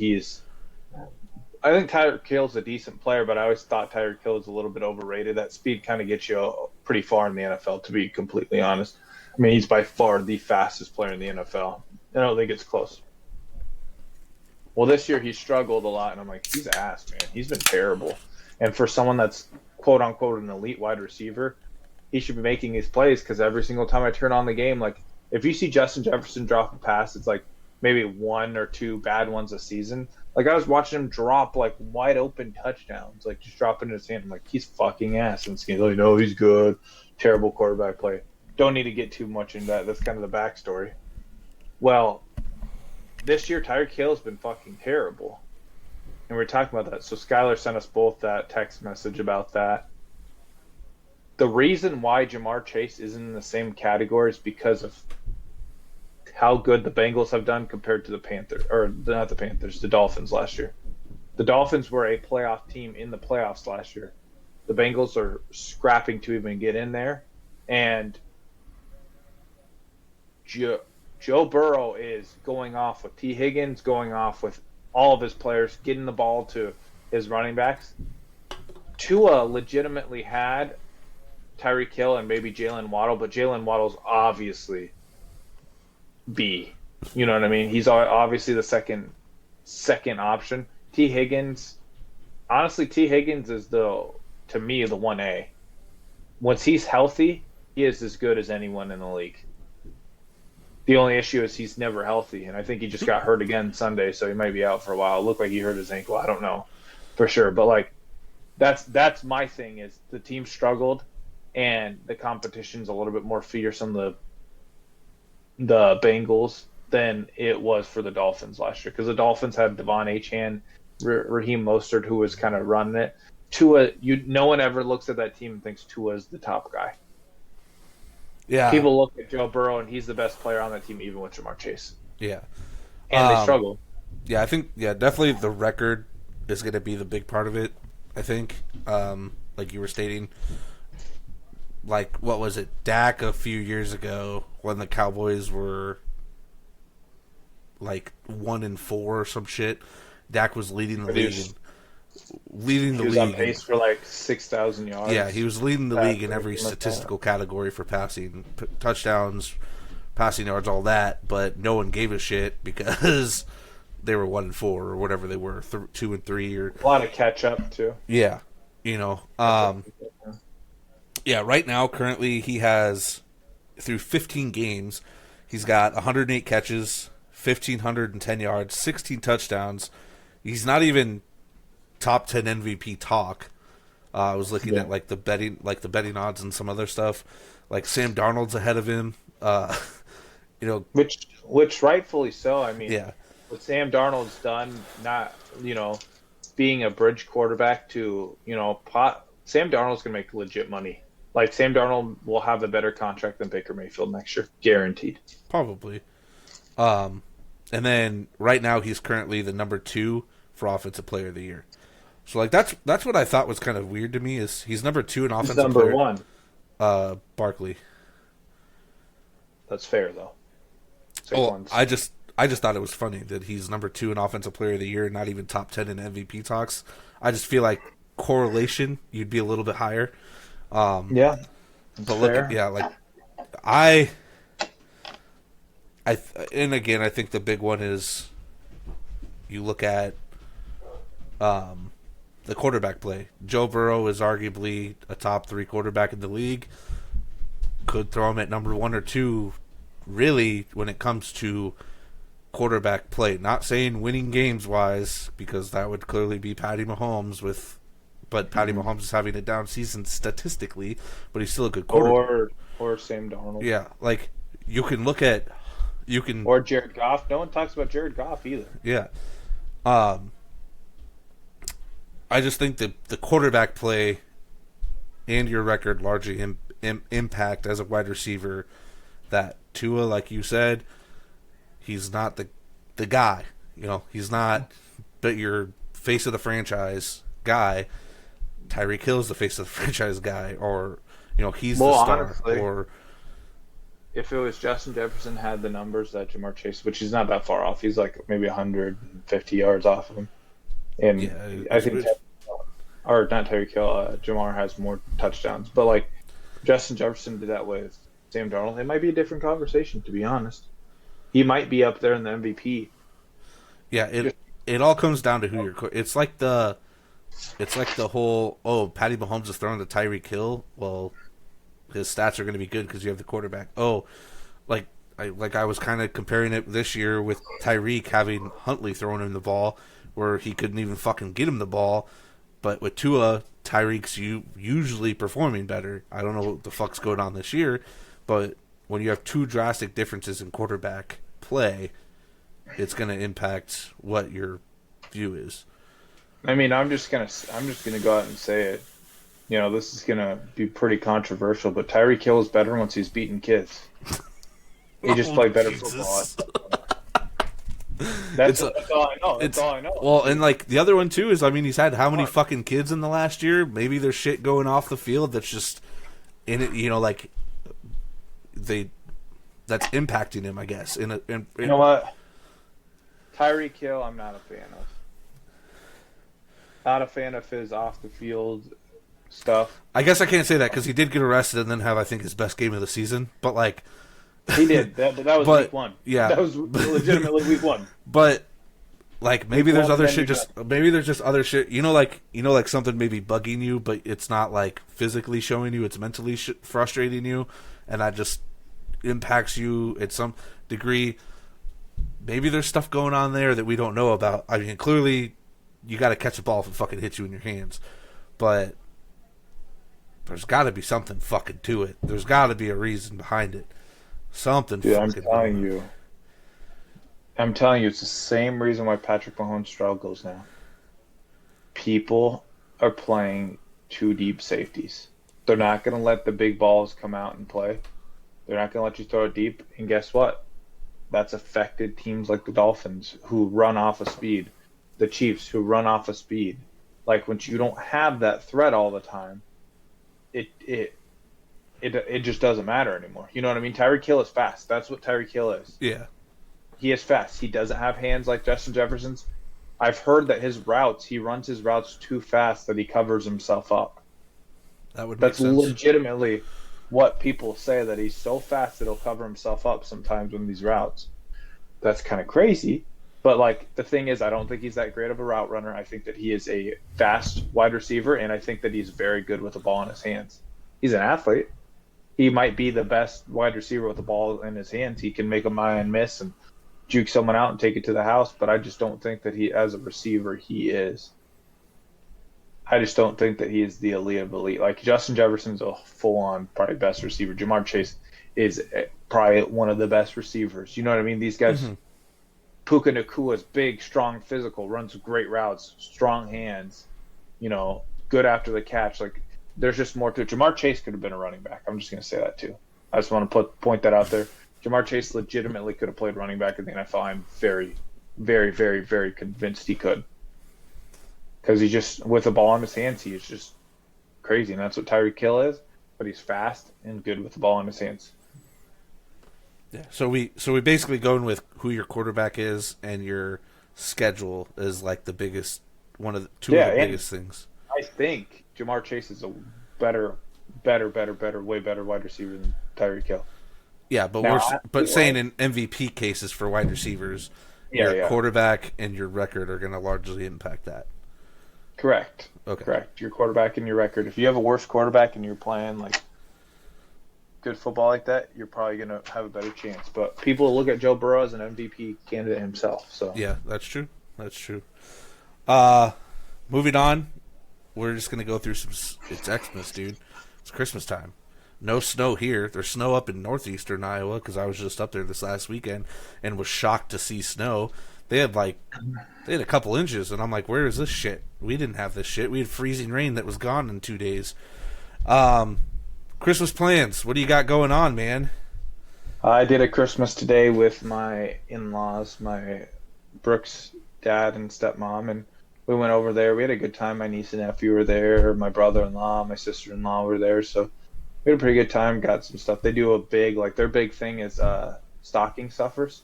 I think Tyreek Hill's a decent player, but I always thought Tyreek Hill was a little bit overrated. That speed kind of gets you pretty far in the NFL, to be completely honest. He's by far the fastest player in the NFL. I don't think it's close. Well, this year he struggled a lot, and I'm like, he's ass, man. He's been terrible. And for someone that's quote-unquote an elite wide receiver, he should be making his plays because every single time I turn on the game, like if you see Justin Jefferson drop a pass, it's like maybe one or two bad ones a season. Like I was watching him drop like wide open touchdowns, like just dropping in his hand. I'm like, he's fucking ass. And he's like, no, he's good. Terrible quarterback play. Don't need to get too much into that. That's kind of the backstory. Well, this year Tyreek Hill has been fucking terrible. And we're talking about that. So Skylar sent us both that text message about that. The reason why Jamar Chase isn't in the same category is because of how good the Bengals have done compared to the Panthers, or not the Panthers, the Dolphins last year. The Dolphins were a playoff team in the playoffs last year. The Bengals are scrapping to even get in there, and Joe Burrow is going off with T. Higgins, going off with all of his players, getting the ball to his running backs. Tua legitimately had Tyreek Hill and maybe Jalen Waddle, but Jalen Waddle's obviously B. You know what I mean? He's obviously the second option. T. Higgins, honestly, T. Higgins is to me the 1A. Once he's healthy, he is as good as anyone in the league. The only issue is he's never healthy, and I think he just got hurt again Sunday, so he might be out for a while. It looked like he hurt his ankle. I don't know for sure, but like that's my thing is the team struggled, and the competition's a little bit more fierce on the Bengals than it was for the Dolphins last year, because the Dolphins had Devon Achane, Raheem Mostert, who was kind of running it. Tua, no one ever looks at that team and thinks Tua is the top guy. Yeah. People look at Joe Burrow and he's the best player on that team, even with Jamar Chase. Yeah. And they struggle. Yeah, I think definitely the record is going to be the big part of it. I think, like you were stating, like what was it, Dak a few years ago when the Cowboys were like 1-4 or some shit. Dak was leading the league. He was on pace for like 6,000 yards. Yeah, he was leading the league in every statistical category for passing, touchdowns, passing yards, all that. But no one gave a shit because they were 1-4 or whatever they were, 2-3 or a lot of catch up too. Yeah, you know. Yeah, right now currently he has through 15 games, he's got 108 catches, 1,510 yards, 16 touchdowns. He's not even top 10 MVP talk. I was looking at like the betting odds and some other stuff. Like Sam Darnold's ahead of him. You know, which rightfully so. I mean, yeah. What Sam Darnold's done, not being a bridge quarterback to Sam Darnold's gonna make legit money. Like Sam Darnold will have a better contract than Baker Mayfield next year, guaranteed. Probably. And then right now he's currently the number 2 for Offensive Player of the Year. So like that's what I thought was kind of weird to me is he's number 2 in offensive number player. Number 1. Barkley. That's fair though. I just thought it was funny that he's number 2 in offensive player of the year, not even top 10 in MVP talks. I just feel like correlation you'd be a little bit higher. Yeah. But look, like and again I think the big one is you look at the quarterback play. Joe Burrow is arguably a top 3 quarterback in the league. Could throw him at number 1 or 2, really, when it comes to quarterback play. Not saying winning games wise, because that would clearly be Patty Mahomes but Patty Mahomes is having a down season statistically, but he's still a good quarterback. Or Sam Darnold. Yeah, like you can look at or Jared Goff. No one talks about Jared Goff either. Yeah. I just think that the quarterback play and your record largely impact as a wide receiver that Tua, like you said, he's not the guy. He's not but your face of the franchise guy. Tyreek Hill's the face of the franchise guy, or he's the star. Honestly, or if it was Justin Jefferson had the numbers that Jamar Chase, which he's not that far off, he's like maybe 150 yards off of him. And yeah, I think, or not Tyreek Hill, Jamar has more touchdowns. But like Justin Jefferson did that with Sam Darnold, it might be a different conversation, to be honest. He might be up there in the MVP. Yeah, it all comes down to who you're. It's like the whole Patty Mahomes is throwing to Tyreek Hill. Well, his stats are going to be good because you have the quarterback. Oh, like I was kind of comparing it this year with Tyreek having Huntley throwing him the ball, where he couldn't even fucking get him the ball. But with Tua, Tyreek's usually performing better. I don't know what the fuck's going on this year, but when you have two drastic differences in quarterback play, it's going to impact what your view is. I mean, I'm just gonna go out and say it. You know, this is gonna be pretty controversial, but Tyreek Hill is better once he's beating kids. He just played better football. That's all I know. That's all I know. Well, and like the other one too is, I mean, he's had how many fucking kids in the last year? Maybe there's shit going off the field that's just in it. You know, like that's impacting him. I guess. You know what? Tyreek Hill, I'm not a fan of. Not a fan of his off the field stuff. I guess I can't say that because he did get arrested and then have, I think, his best game of the season. But like, he did. That was week one. Yeah, that was legitimately week one. But like, maybe there's other shit. Maybe there's just other shit. You know, like something maybe bugging you, but it's not like physically showing you. It's mentally frustrating you, and that just impacts you at some degree. Maybe there's stuff going on there that we don't know about. I mean, clearly, you got to catch a ball if it fucking hits you in your hands, but there's got to be something fucking to it. There's got to be a reason behind it. Something. Dude, I'm telling you, it's the same reason why Patrick Mahomes struggles now. People are playing too deep safeties. They're not going to let the big balls come out and play. They're not going to let you throw it deep. And guess what? That's affected teams like the Dolphins, who run off of speed. The Chiefs, who run off of speed. Like, when you don't have that threat all the time, it just doesn't matter anymore. You know what I mean? Tyreek Hill is fast. That's what Tyreek Hill is. Yeah. He is fast. He doesn't have hands like Justin Jefferson's. I've heard that he runs his routes too fast that he covers himself up. That's legitimately what people say, that he's so fast that he'll cover himself up sometimes on these routes. That's kind of crazy. But, like, the thing is, I don't think he's that great of a route runner. I think that he is a fast wide receiver, and I think that he's very good with the ball in his hands. He's an athlete. He might be the best wide receiver with the ball in his hands. He can make a man miss and juke someone out and take it to the house, but I just don't think that he, as a receiver, he is. I just don't think that he is the elite of elite. Like, Justin Jefferson's a full-on, probably best receiver. Jamar Chase is probably one of the best receivers. You know what I mean? These guys... Mm-hmm. Puka Nakua's big, strong, physical, runs great routes, strong hands, good after the catch. Like, there's just more to it. Jamar Chase could have been a running back. I'm just going to say that too. I just want to point that out there. Jamar Chase legitimately could have played running back in the NFL. I'm very, very, very, very convinced he could. Because he just, with the ball in his hands, he is just crazy. And that's what Tyreek Hill is. But he's fast and good with the ball in his hands. Yeah, so we basically going with who your quarterback is and your schedule is like the biggest two of the biggest things. I think Jamar Chase is a better, way better wide receiver than Tyreek Hill. Yeah, but saying in MVP cases for wide receivers, your quarterback and your record are going to largely impact that. Correct. Okay. Correct. Your quarterback and your record. If you have a worse quarterback and you're playing like good football like that, you're probably going to have a better chance. But people look at Joe Burrow as an MVP candidate himself. So yeah, that's true. Moving on, we're just going to go through some. It's Xmas, dude. It's Christmas time. No snow here. There's snow up in northeastern Iowa because I was just up there this last weekend and was shocked to see snow. They had a couple inches, and I'm like, where is this shit? We didn't have this shit. We had freezing rain that was gone in 2 days. Christmas plans. What do you got going on, man? I did a Christmas today with my in-laws, my Brooks' dad and stepmom, and we went over there. We had a good time. My niece and nephew were there. My brother-in-law, my sister-in-law were there. So we had a pretty good time. Got some stuff. They do their big thing is stocking stuffers.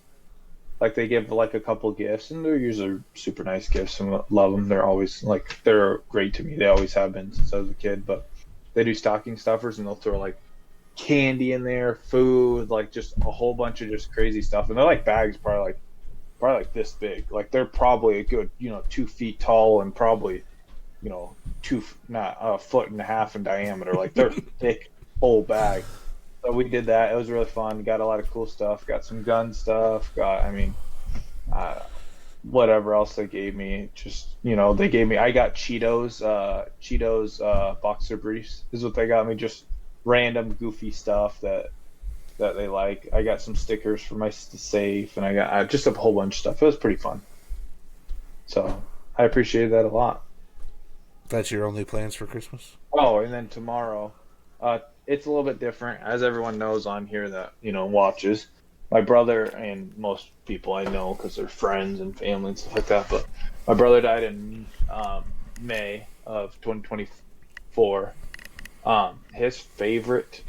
Like, they give like a couple gifts, and they're usually super nice gifts, and love them. They're always they're great to me. They always have been since I was a kid, but they do stocking stuffers, and they'll throw like candy in there, food, like just a whole bunch of just crazy stuff. And they're like bags probably like this big. Like, they're probably a good 2 feet tall and probably not a foot and a half in diameter. Like, they're thick. whole bag. So we did that. It was really fun. Got a lot of cool stuff. Got some gun stuff. I mean, uh, whatever else they gave me. Just, they gave me, I got Cheetos, boxer briefs is what they got me. Just random goofy stuff that they like. I got some stickers for my safe, and I got just a whole bunch of stuff. It was pretty fun. So I appreciated that a lot. That's your only plans for Christmas? Oh, and then tomorrow, it's a little bit different, as everyone knows on here that watches. My brother and most people I know because they're friends and family and stuff like that. But my brother died in May of 2024. His favorite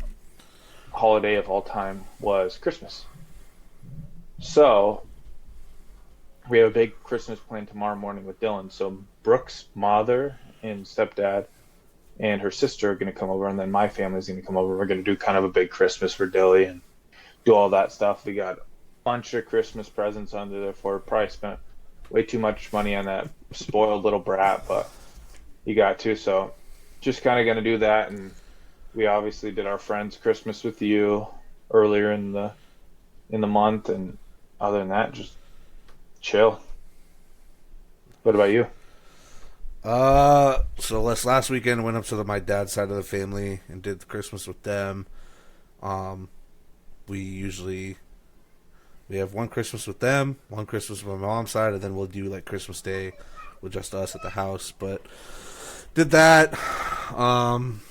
holiday of all time was Christmas. So we have a big Christmas plan tomorrow morning with Dylan. So Brooke's mother and stepdad and her sister are going to come over, and then my family's going to come over. We're going to do kind of a big Christmas for Dilly and do all that stuff. We got a bunch of Christmas presents under there for her. Probably spent way too much money on that spoiled little brat, but you got to. So just kind of going to do that, and we obviously did our friends Christmas with you earlier in the month, and other than that, just chill. What about you? So last weekend went up to my dad's side of the family and did Christmas with them. Um, we usually we have one Christmas with them, one Christmas with my mom's side, and then we'll do like Christmas Day with just us at the house. But did that. Um,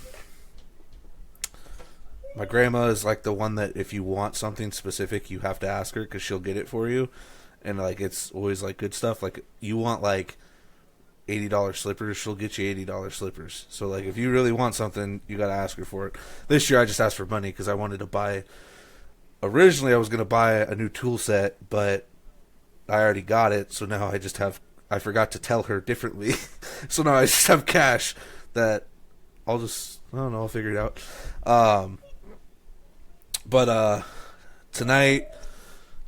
my grandma is like the one that if you want something specific, you have to ask her because she'll get it for you, and like it's always like good stuff. Like you want like $80 slippers, she'll get you $80 slippers. So like if you really want something, you gotta ask her for it. This year I just asked for money because I wanted to buy. Originally I was gonna buy a new tool set, but I already got it. So now I forgot to tell her differently. So now I just have cash that I don't know, I'll figure it out. But tonight,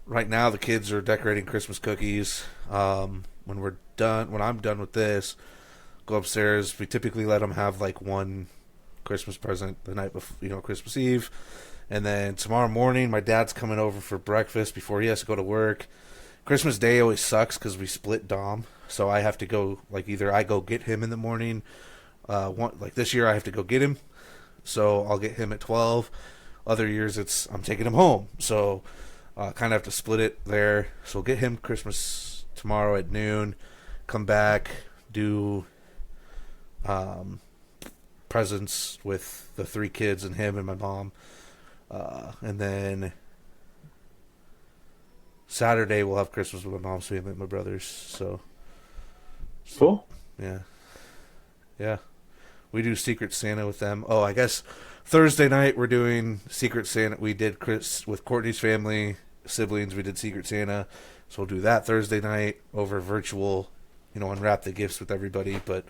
right now, the kids are decorating Christmas cookies. When I'm done with this, go upstairs. We typically let them have like one Christmas present the night before, Christmas Eve. And then tomorrow morning, my dad's coming over for breakfast before he has to go to work. Christmas Day always sucks because we split Dom, so I have to go. Like either I go get him in the morning. Like this year, I have to go get him, so I'll get him at 12. Other years, I'm taking him home, so kind of have to split it there. So we'll get him Christmas tomorrow at noon. Come back, do presents with the three kids and him and my mom. And then Saturday we'll have Christmas with my mom's family and my brothers. So Cool. yeah. Yeah. We do Secret Santa with them. Oh, I guess Thursday night we're doing Secret Santa. We did Chris with Courtney's family, siblings. We did Secret Santa. So we'll do that Thursday night over virtual, unwrap the gifts with everybody. But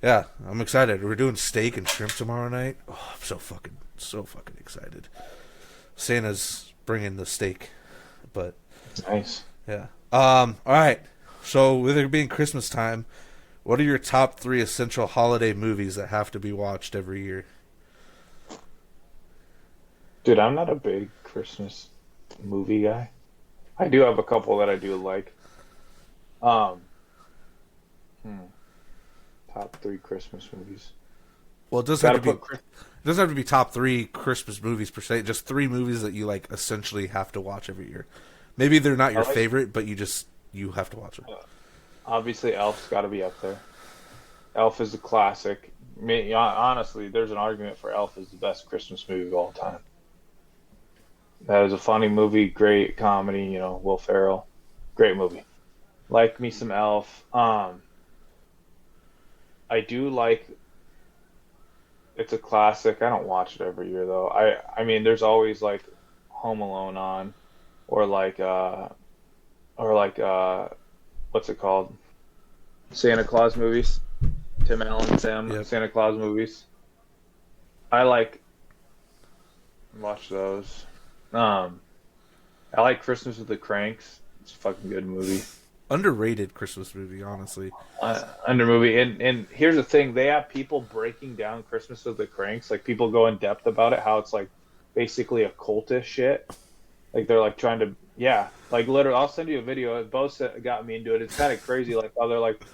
yeah, I'm excited. We're doing steak and shrimp tomorrow night. Oh, I'm so fucking excited. Santa's bringing the steak, but Nice. yeah. All right. So with it being Christmas time, what are your top 3 essential holiday movies that have to be watched every year? Dude, I'm not a big Christmas movie guy. I do have a couple that I do like. Um, hmm, Top 3 Christmas movies. Well, it doesn't have Gotta to be. put Chris- It doesn't have to be top 3 Christmas movies per se. Just 3 movies that you like essentially have to watch every year. Maybe they're not I your like, favorite, but you have to watch them. obviously, Elf's got to be up there. Elf is a classic. Honestly, there's an argument for Elf is the best Christmas movie of all time. That is a funny movie, great comedy. Will Ferrell, great movie. Like me some Elf. I do like. It's a classic. I don't watch it every year though. I mean, there's always like Home Alone on, or like what's it called? Santa Claus movies. Tim Allen, Yep. Santa Claus movies. I like watch those. I like Christmas with the Cranks. It's a fucking good movie. Underrated Christmas movie, honestly. Under movie. And here's the thing: they have people breaking down Christmas with the Cranks. Like people go in depth about it, how it's like basically a cultish shit. Like they're like trying to, yeah, like literally. I'll send you a video. Both got me into it. It's kind of crazy. Like how they're like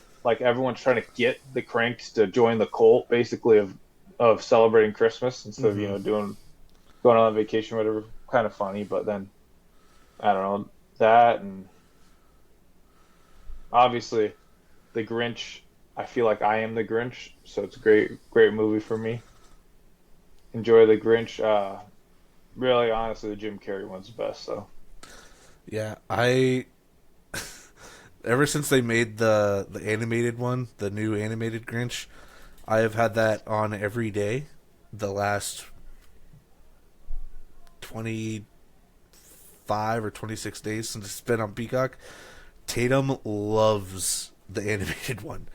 everyone's trying to get the Cranks to join the cult, basically of celebrating Christmas instead of doing going on vacation, or whatever. Kind of funny, but then I don't know that and obviously the Grinch. I feel like I am the Grinch, so it's a great movie for me. Enjoy the Grinch. Really, honestly, the Jim Carrey one's the best. So Yeah, I ever since they made the animated one, the new animated Grinch, I have had that on every day the last 25 or 26 days since it's been on Peacock. Tatum loves the animated one.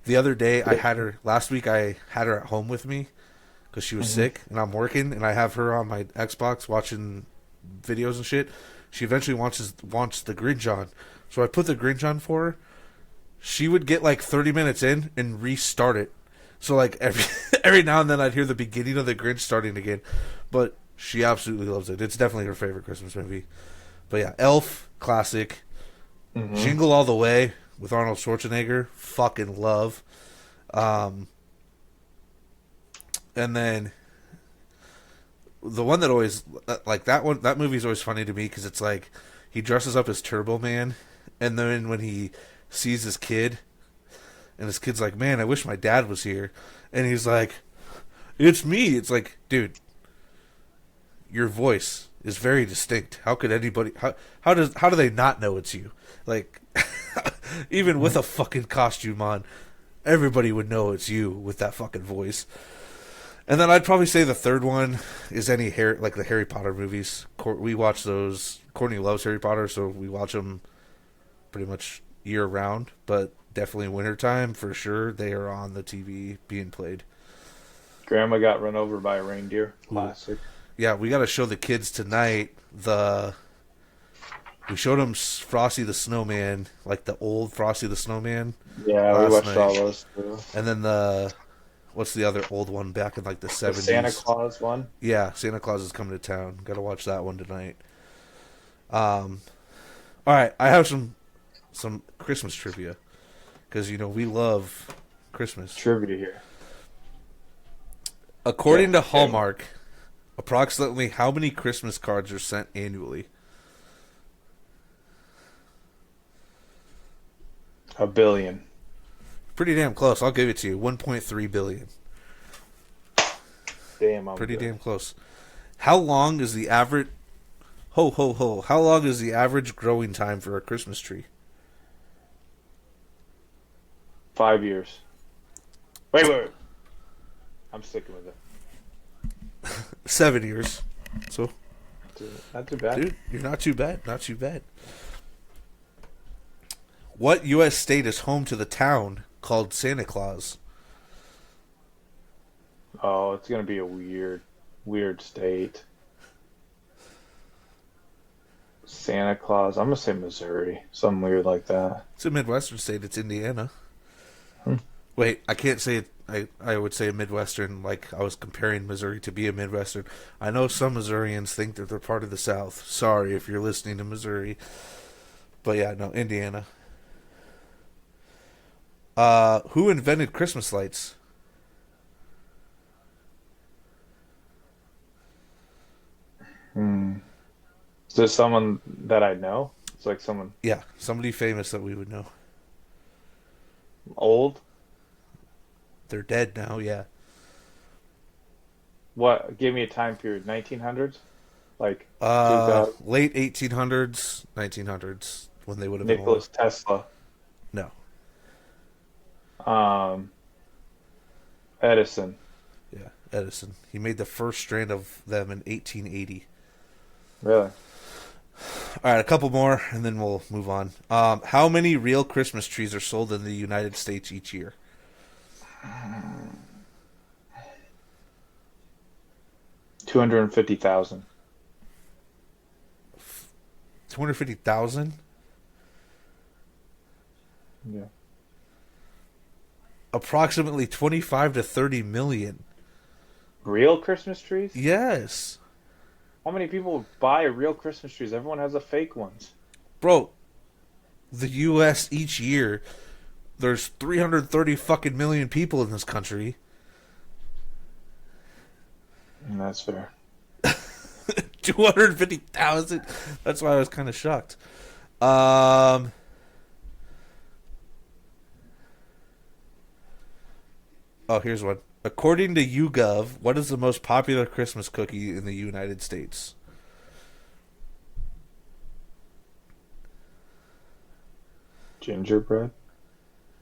The other day, I had her last week. I had her at home with me because she was sick, and I'm working, and I have her on my Xbox watching videos and shit. She eventually wants the Grinch on, so I put the Grinch on for her. She would get like 30 minutes in and restart it. So like every now and then I'd hear the beginning of the Grinch starting again, but she absolutely loves it. It's definitely her favorite Christmas movie. But yeah, Elf, classic. Jingle All the Way with Arnold Schwarzenegger, fucking love. And then the one that always like that movie's always funny to me because it's like he dresses up as Turbo Man, and then when he sees his kid, and his kid's like, "Man, I wish my dad was here," and he's like, "It's me." It's like, dude, your voice is very distinct. How could anybody? How do they not know it's you? Like, even with a fucking costume on, everybody would know it's you with that fucking voice. And then I'd probably say the third one is like the Harry Potter movies. We watch those. Courtney loves Harry Potter, so we watch them pretty much year round. But definitely wintertime for sure. They are on the TV being played. Grandma got run over by a reindeer. Classic. Yeah, we got to show the kids tonight we showed them Frosty the Snowman, like the old Frosty the Snowman. Yeah, we watched all those too. And then what's the other old one back in like the 70s? The Santa Claus one? Yeah, Santa Claus is coming to town. Got to watch that one tonight. All right, I have some Christmas trivia because we love Christmas trivia here. According to Hallmark, approximately how many Christmas cards are sent annually? 1 billion. Pretty damn close. I'll give it to you. 1.3 billion. Damn, pretty damn close. How long is the average? Ho ho ho! How long is the average growing time for a Christmas tree? 5 years. Wait. I'm sticking with it. 7 years. So, not too bad, dude. You're not too bad. Not too bad. What U.S. state is home to the town called Santa Claus? Oh, it's gonna be a weird state. Santa Claus. I'm gonna say Missouri. Something weird like that. It's a Midwestern state. It's Indiana. Wait, I can't say it. I would say a Midwestern, like I was comparing Missouri to be a Midwestern. I know some Missourians think that they're part of the South. Sorry if you're listening to Missouri. But yeah, no, Indiana. Who invented Christmas lights? Is this someone that I know? It's like someone... Yeah, somebody famous that we would know. Old? They're dead now, yeah. What? Give me a time period. 1900s? Like... late 1800s, 1900s, when they would have been Nikola old. Tesla. No. Edison. Yeah, Edison. He made the first strand of them in 1880. Really? All right, a couple more, and then we'll move on. How many real Christmas trees are sold in the United States each year? 250,000. 250,000? Yeah. Approximately 25 to 30 million. Real Christmas trees? Yes. How many people buy real Christmas trees? Everyone has the fake ones. Bro, the US each year, there's 330 fucking million people in this country. That's fair. 250,000. That's why I was kind of shocked. Oh, here's one. According to YouGov, what is the most popular Christmas cookie in the United States? Gingerbread?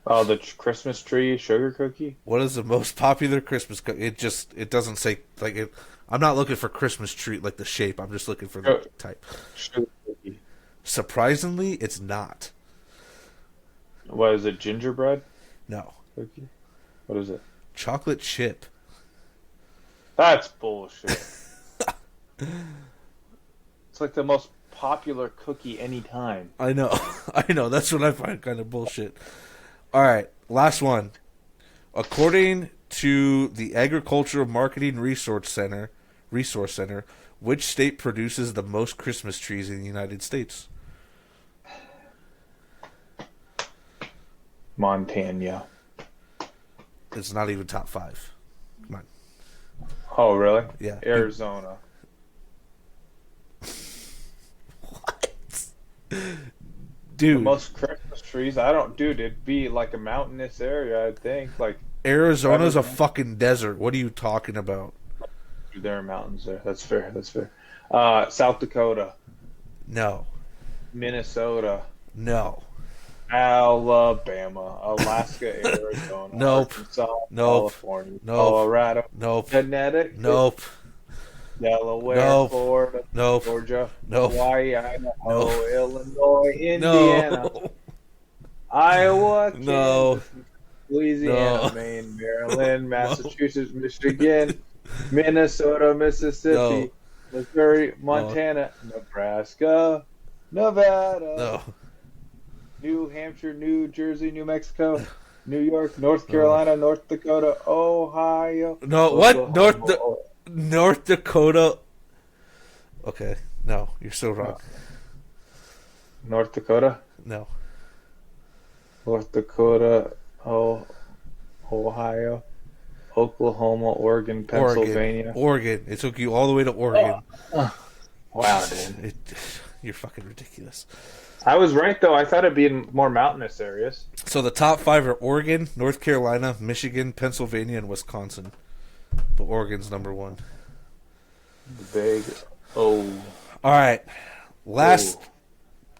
Oh, the Christmas tree sugar cookie? What is the most popular Christmas cookie? It doesn't say like it. I'm not looking for Christmas tree like the shape. I'm just looking for the type. Sugar cookie. Surprisingly, it's not. What is it? Gingerbread No. cookie? What is it? Chocolate chip. That's bullshit. It's like the most popular cookie anytime. I know. I know. That's what I find kind of bullshit. All right, last one. According to the Agricultural Marketing Resource Center, which state produces the most Christmas trees in the United States? Montana. It's not even top 5. Come on. Oh, really? Yeah. Arizona. Dude, The most Christmas trees? I don't, dude, it'd be like a mountainous area, I think. Like, Arizona's a fucking desert. What are you talking about? there are mountains there. That's fair. That's fair. South Dakota, No. Minnesota, No. Alabama, Alaska, Arizona, Nope. Arkansas, Nope. California, Nope. Colorado, Nope. Connecticut, Nope. Delaware, Nope. Florida, Nope. Georgia, Nope. Hawaii, Idaho, Nope. Illinois, Indiana, No. Iowa, No. Kansas, Louisiana, No. Maine, Maryland, Massachusetts, Michigan, Minnesota, Mississippi, Missouri, Montana, Nebraska, Nevada, No. New Hampshire, New Jersey, New Mexico, New York, North Carolina, North Dakota, Ohio. No. What? Oklahoma. North Dakota. Okay. No, you're so wrong. North Dakota, No. North Dakota, Ohio, Oklahoma, Oregon, Pennsylvania. Oregon. It took you all the way to Oregon. Wow, dude. You're fucking ridiculous. I was right, though. I thought it'd be in more mountainous areas. So the top 5 are Oregon, North Carolina, Michigan, Pennsylvania, and Wisconsin. But Oregon's number 1. Big O. All right. Last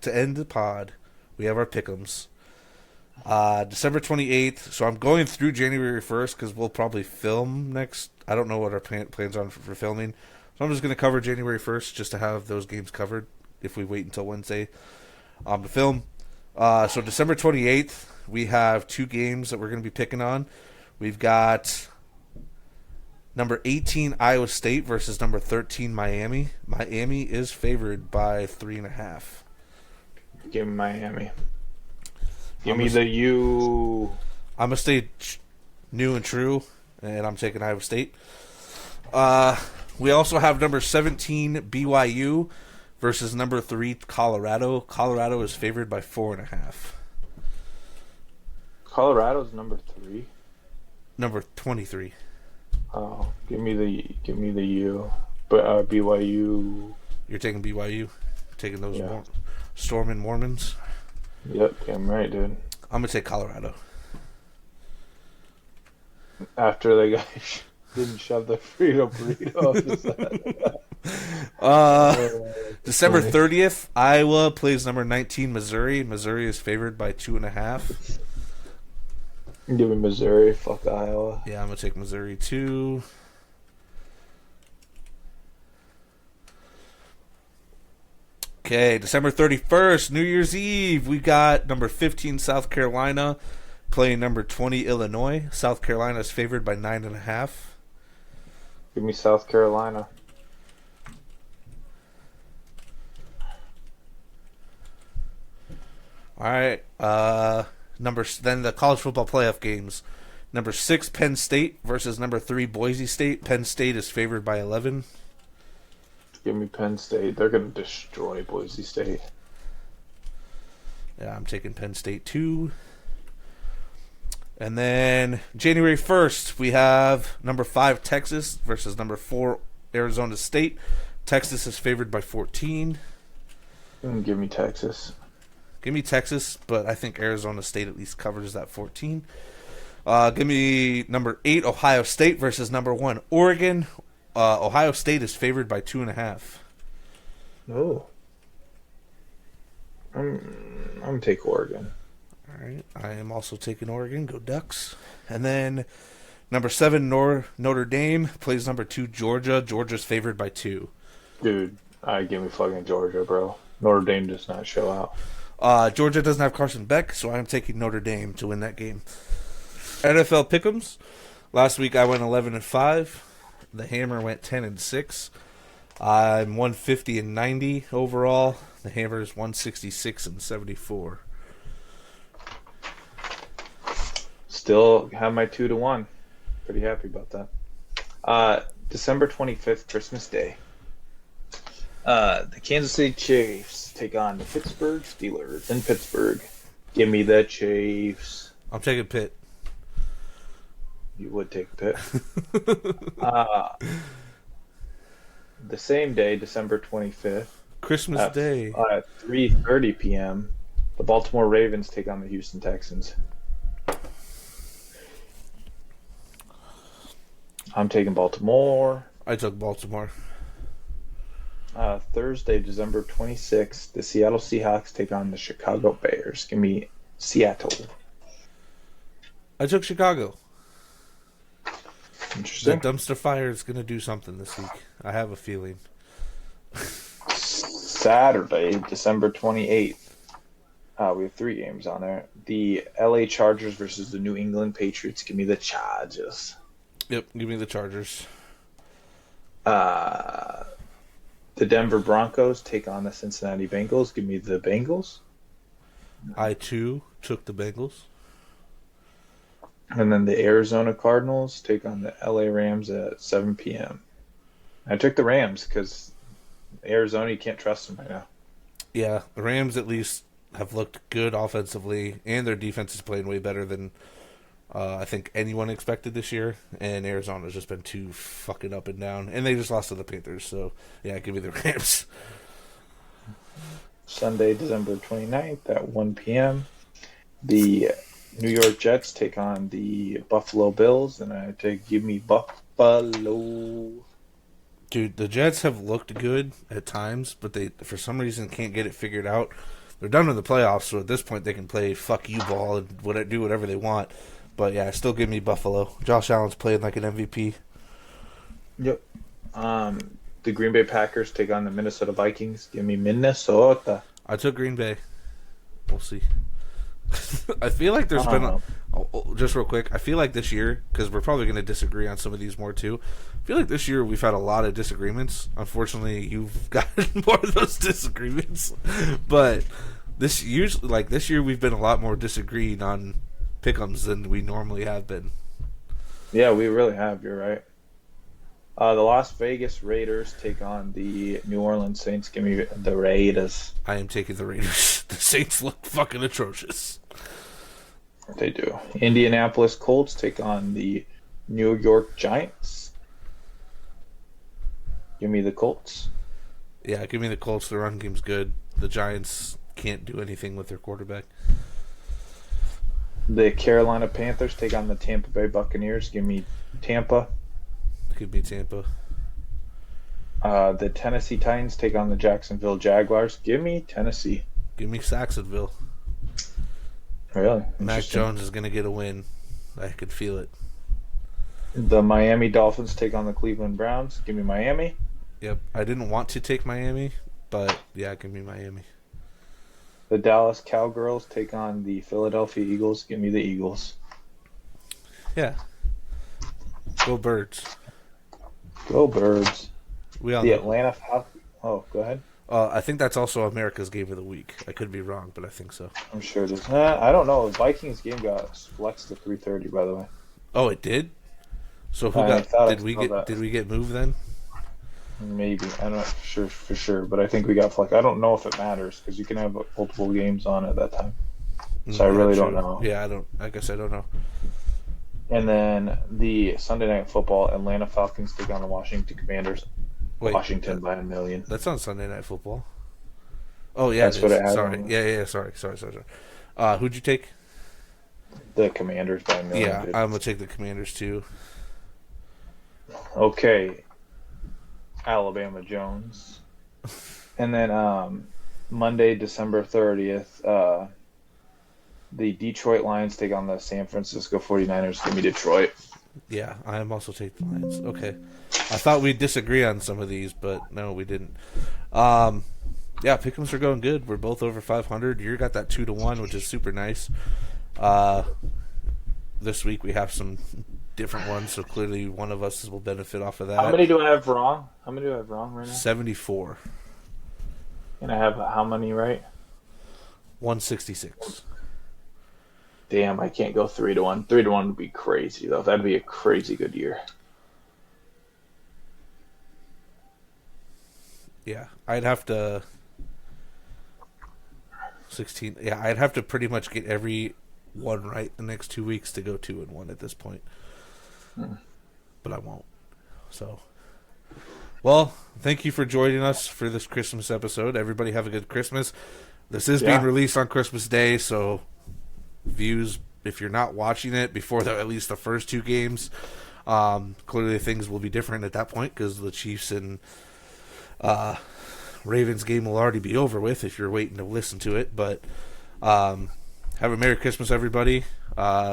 to end the pod, we have our pick'ems. December 28th. So I'm going through January 1st because we'll probably film next. I don't know what our plans are for filming. So I'm just going to cover January 1st just to have those games covered if we wait until Wednesday to film. So December 28th, we have 2 games that we're going to be picking on. We've got number 18 Iowa State versus number 13 Miami. Miami is favored by 3.5. Give me Miami. Give me the U. I'm going to stay new and true, and I'm taking Iowa State. We also have number 17 BYU versus number 3 Colorado. Colorado is favored by 4.5. Colorado's number 3. Number 23. Oh, give me the U. But BYU. You're taking BYU? Taking those Stormin' Mormons? Yep, damn right, dude. I'm going to take Colorado. After they didn't shove the Frito burrito off his December 30th, Iowa plays number 19 Missouri. Missouri is favored by 2.5. Give me Missouri. Fuck Iowa. Yeah, I'm going to take Missouri too. Okay, December 31st, New Year's Eve. We got number 15 South Carolina playing number 20 Illinois. South Carolina is favored by 9.5. Give me South Carolina. All right. Then the college football playoff games. Number 6 Penn State versus number 3 Boise State. Penn State is favored by 11. Give me Penn State. They're going to destroy Boise State. Yeah, I'm taking Penn State too. And then January 1st, we have number 5 Texas versus number 4 Arizona State. Texas is favored by 14. Give me Texas. Give me Texas, but I think Arizona State at least covers that 14. Give me number 8 Ohio State versus number 1 Oregon. Ohio State is favored by 2.5. Oh. I'm going to take Oregon. All right. I am also taking Oregon. Go Ducks. And then number 7 Notre Dame plays number 2 Georgia. Georgia's favored by 2. Dude, give me fucking Georgia, bro. Notre Dame does not show out. Georgia doesn't have Carson Beck, so I'm taking Notre Dame to win that game. NFL Pick'ems. Last week I went 11-5. The Hammer went 10-6. I'm 150-90 overall. The Hammer is 166-74. Still have my 2-1. Pretty happy about that. December 25th, Christmas Day. The Kansas City Chiefs take on the Pittsburgh Steelers in Pittsburgh. Give me the Chiefs. I'm taking Pitt. You would take Pitt. The same day, December 25th. Christmas Day. At 3:30 p.m., the Baltimore Ravens take on the Houston Texans. I'm taking Baltimore. I took Baltimore. Thursday, December 26th, the Seattle Seahawks take on the Chicago Bears. Give me Seattle. I took Chicago. Interesting. The dumpster fire is going to do something this week. I have a feeling. Saturday, December 28th. We have 3 games on there. The LA Chargers versus the New England Patriots. Give me the Chargers. Yep, give me the Chargers. The Denver Broncos take on the Cincinnati Bengals. Give me the Bengals. I, too, took the Bengals. And then the Arizona Cardinals take on the LA Rams at 7 p.m. I took the Rams because Arizona, you can't trust them right now. Yeah, the Rams at least have looked good offensively, and their defense is playing way better than I think anyone expected this year. And Arizona's just been too fucking up and down. And they just lost to the Panthers, so yeah, give me the Rams. Sunday, December 29th at 1 p.m. The New York Jets take on the Buffalo Bills, and I take give me Buffalo. Dude, the Jets have looked good at times, but they, for some reason, can't get it figured out. They're done in the playoffs, so at this point they can play fuck you ball and do whatever they want. But yeah, still give me Buffalo. Josh Allen's playing like an MVP. Yep. The Green Bay Packers take on the Minnesota Vikings. Give me Minnesota. I took Green Bay. We'll see. I feel like there's been just real quick. I feel like this year, because we're probably going to disagree on some of these more too. I feel like this year we've had a lot of disagreements. Unfortunately, you've gotten more of those disagreements. But this year we've been a lot more disagreeing on pick'ems than we normally have been. Yeah, we really have. You're right. The Las Vegas Raiders take on the New Orleans Saints. Give me the Raiders. I am taking the Raiders. The Saints look fucking atrocious. They do. Indianapolis Colts take on the New York Giants. Give me the Colts. Yeah, give me the Colts. The run game's good. The Giants can't do anything with their quarterback. The Carolina Panthers take on the Tampa Bay Buccaneers. Give me Tampa. Could be Tampa. The Tennessee Titans take on the Jacksonville Jaguars. Give me Tennessee. Give me Saxonville. Really? Mac Jones is going to get a win. I could feel it. The Miami Dolphins take on the Cleveland Browns. Give me Miami. Yep. I didn't want to take Miami, but yeah, give me Miami. The Dallas Cowgirls take on the Philadelphia Eagles. Give me the Eagles. Yeah. Go Birds. Go Birds. We all the know. Atlanta Falcons. Oh, go ahead. I think that's also America's game of the week. I could be wrong, but I think so. I'm sure it is. I don't know. The Vikings game got flexed to 3:30. By the way, Oh, it did. So who I got? thought I Did we saw get? that. Did we get moved then? Maybe I'm not sure for sure, but I think we got flexed. I don't know if it matters because you can have multiple games on at that time. So I Yeah, really true. don't know. Yeah, I don't. I guess I don't know. And then the Sunday Night Football, Atlanta Falcons take on the Washington Commanders. Wait, Washington by 1,000,000. that's on Sunday Night Football. Oh yeah, That's it what is. it has Sorry. on Yeah. Sorry. Who'd you take? the Commanders by 1,000,000. Yeah, Dude. I'm gonna take the Commanders too. Okay, Alabama Jones. And then Monday, December 30th, the Detroit Lions take on the San Francisco 49ers. Give me Detroit. Yeah, I am also taking the Lions. Okay, I thought we'd disagree on some of these, but no, we didn't. Yeah, pick'ems are going good. We're both over 500. You got that 2-1, which is super nice. This week we have some different ones, so clearly one of us will benefit off of that. How many do I have wrong? How many do I have wrong right now? 74, And I have how many right? 166. Damn, I can't go 3-1. 3-1 would be crazy though. That'd be a crazy good year. Yeah, I'd have to 16. Yeah, I'd have to pretty much get every one right the next 2 weeks to go 2-1 at this point. But I won't. So, well, thank you for joining us for this Christmas episode. Everybody have a good Christmas. This is being released on Christmas Day, so views, if you're not watching it before at least the first two games, clearly things will be different at that point because the Chiefs and Ravens game will already be over with if you're waiting to listen to it. But have a Merry Christmas, everybody.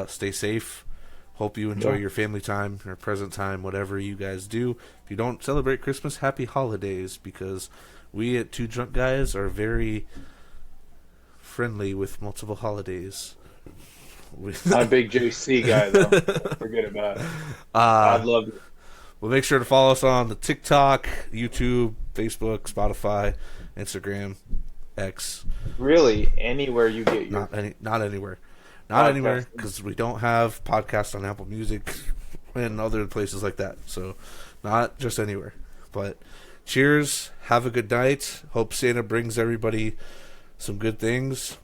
Stay safe. Hope you enjoy your family time, your present time, whatever you guys do. If you don't celebrate Christmas, happy holidays, because we at Two Drunk Guys are very friendly with multiple holidays. I'm a big JC guy though. Don't forget about it. I'd love it. Well, make sure to follow us on the TikTok, YouTube, Facebook, Spotify, Instagram, X. Really, anywhere you get your Not anywhere. Podcast. Not anywhere, because we don't have podcasts on Apple Music and other places like that. So, not just anywhere. But cheers. Have a good night. Hope Santa brings everybody some good things.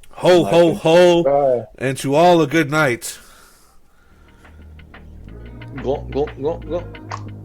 Ho, ho, ho. Bye. And to all a good night. Glunk, glunk, glunk, glunk.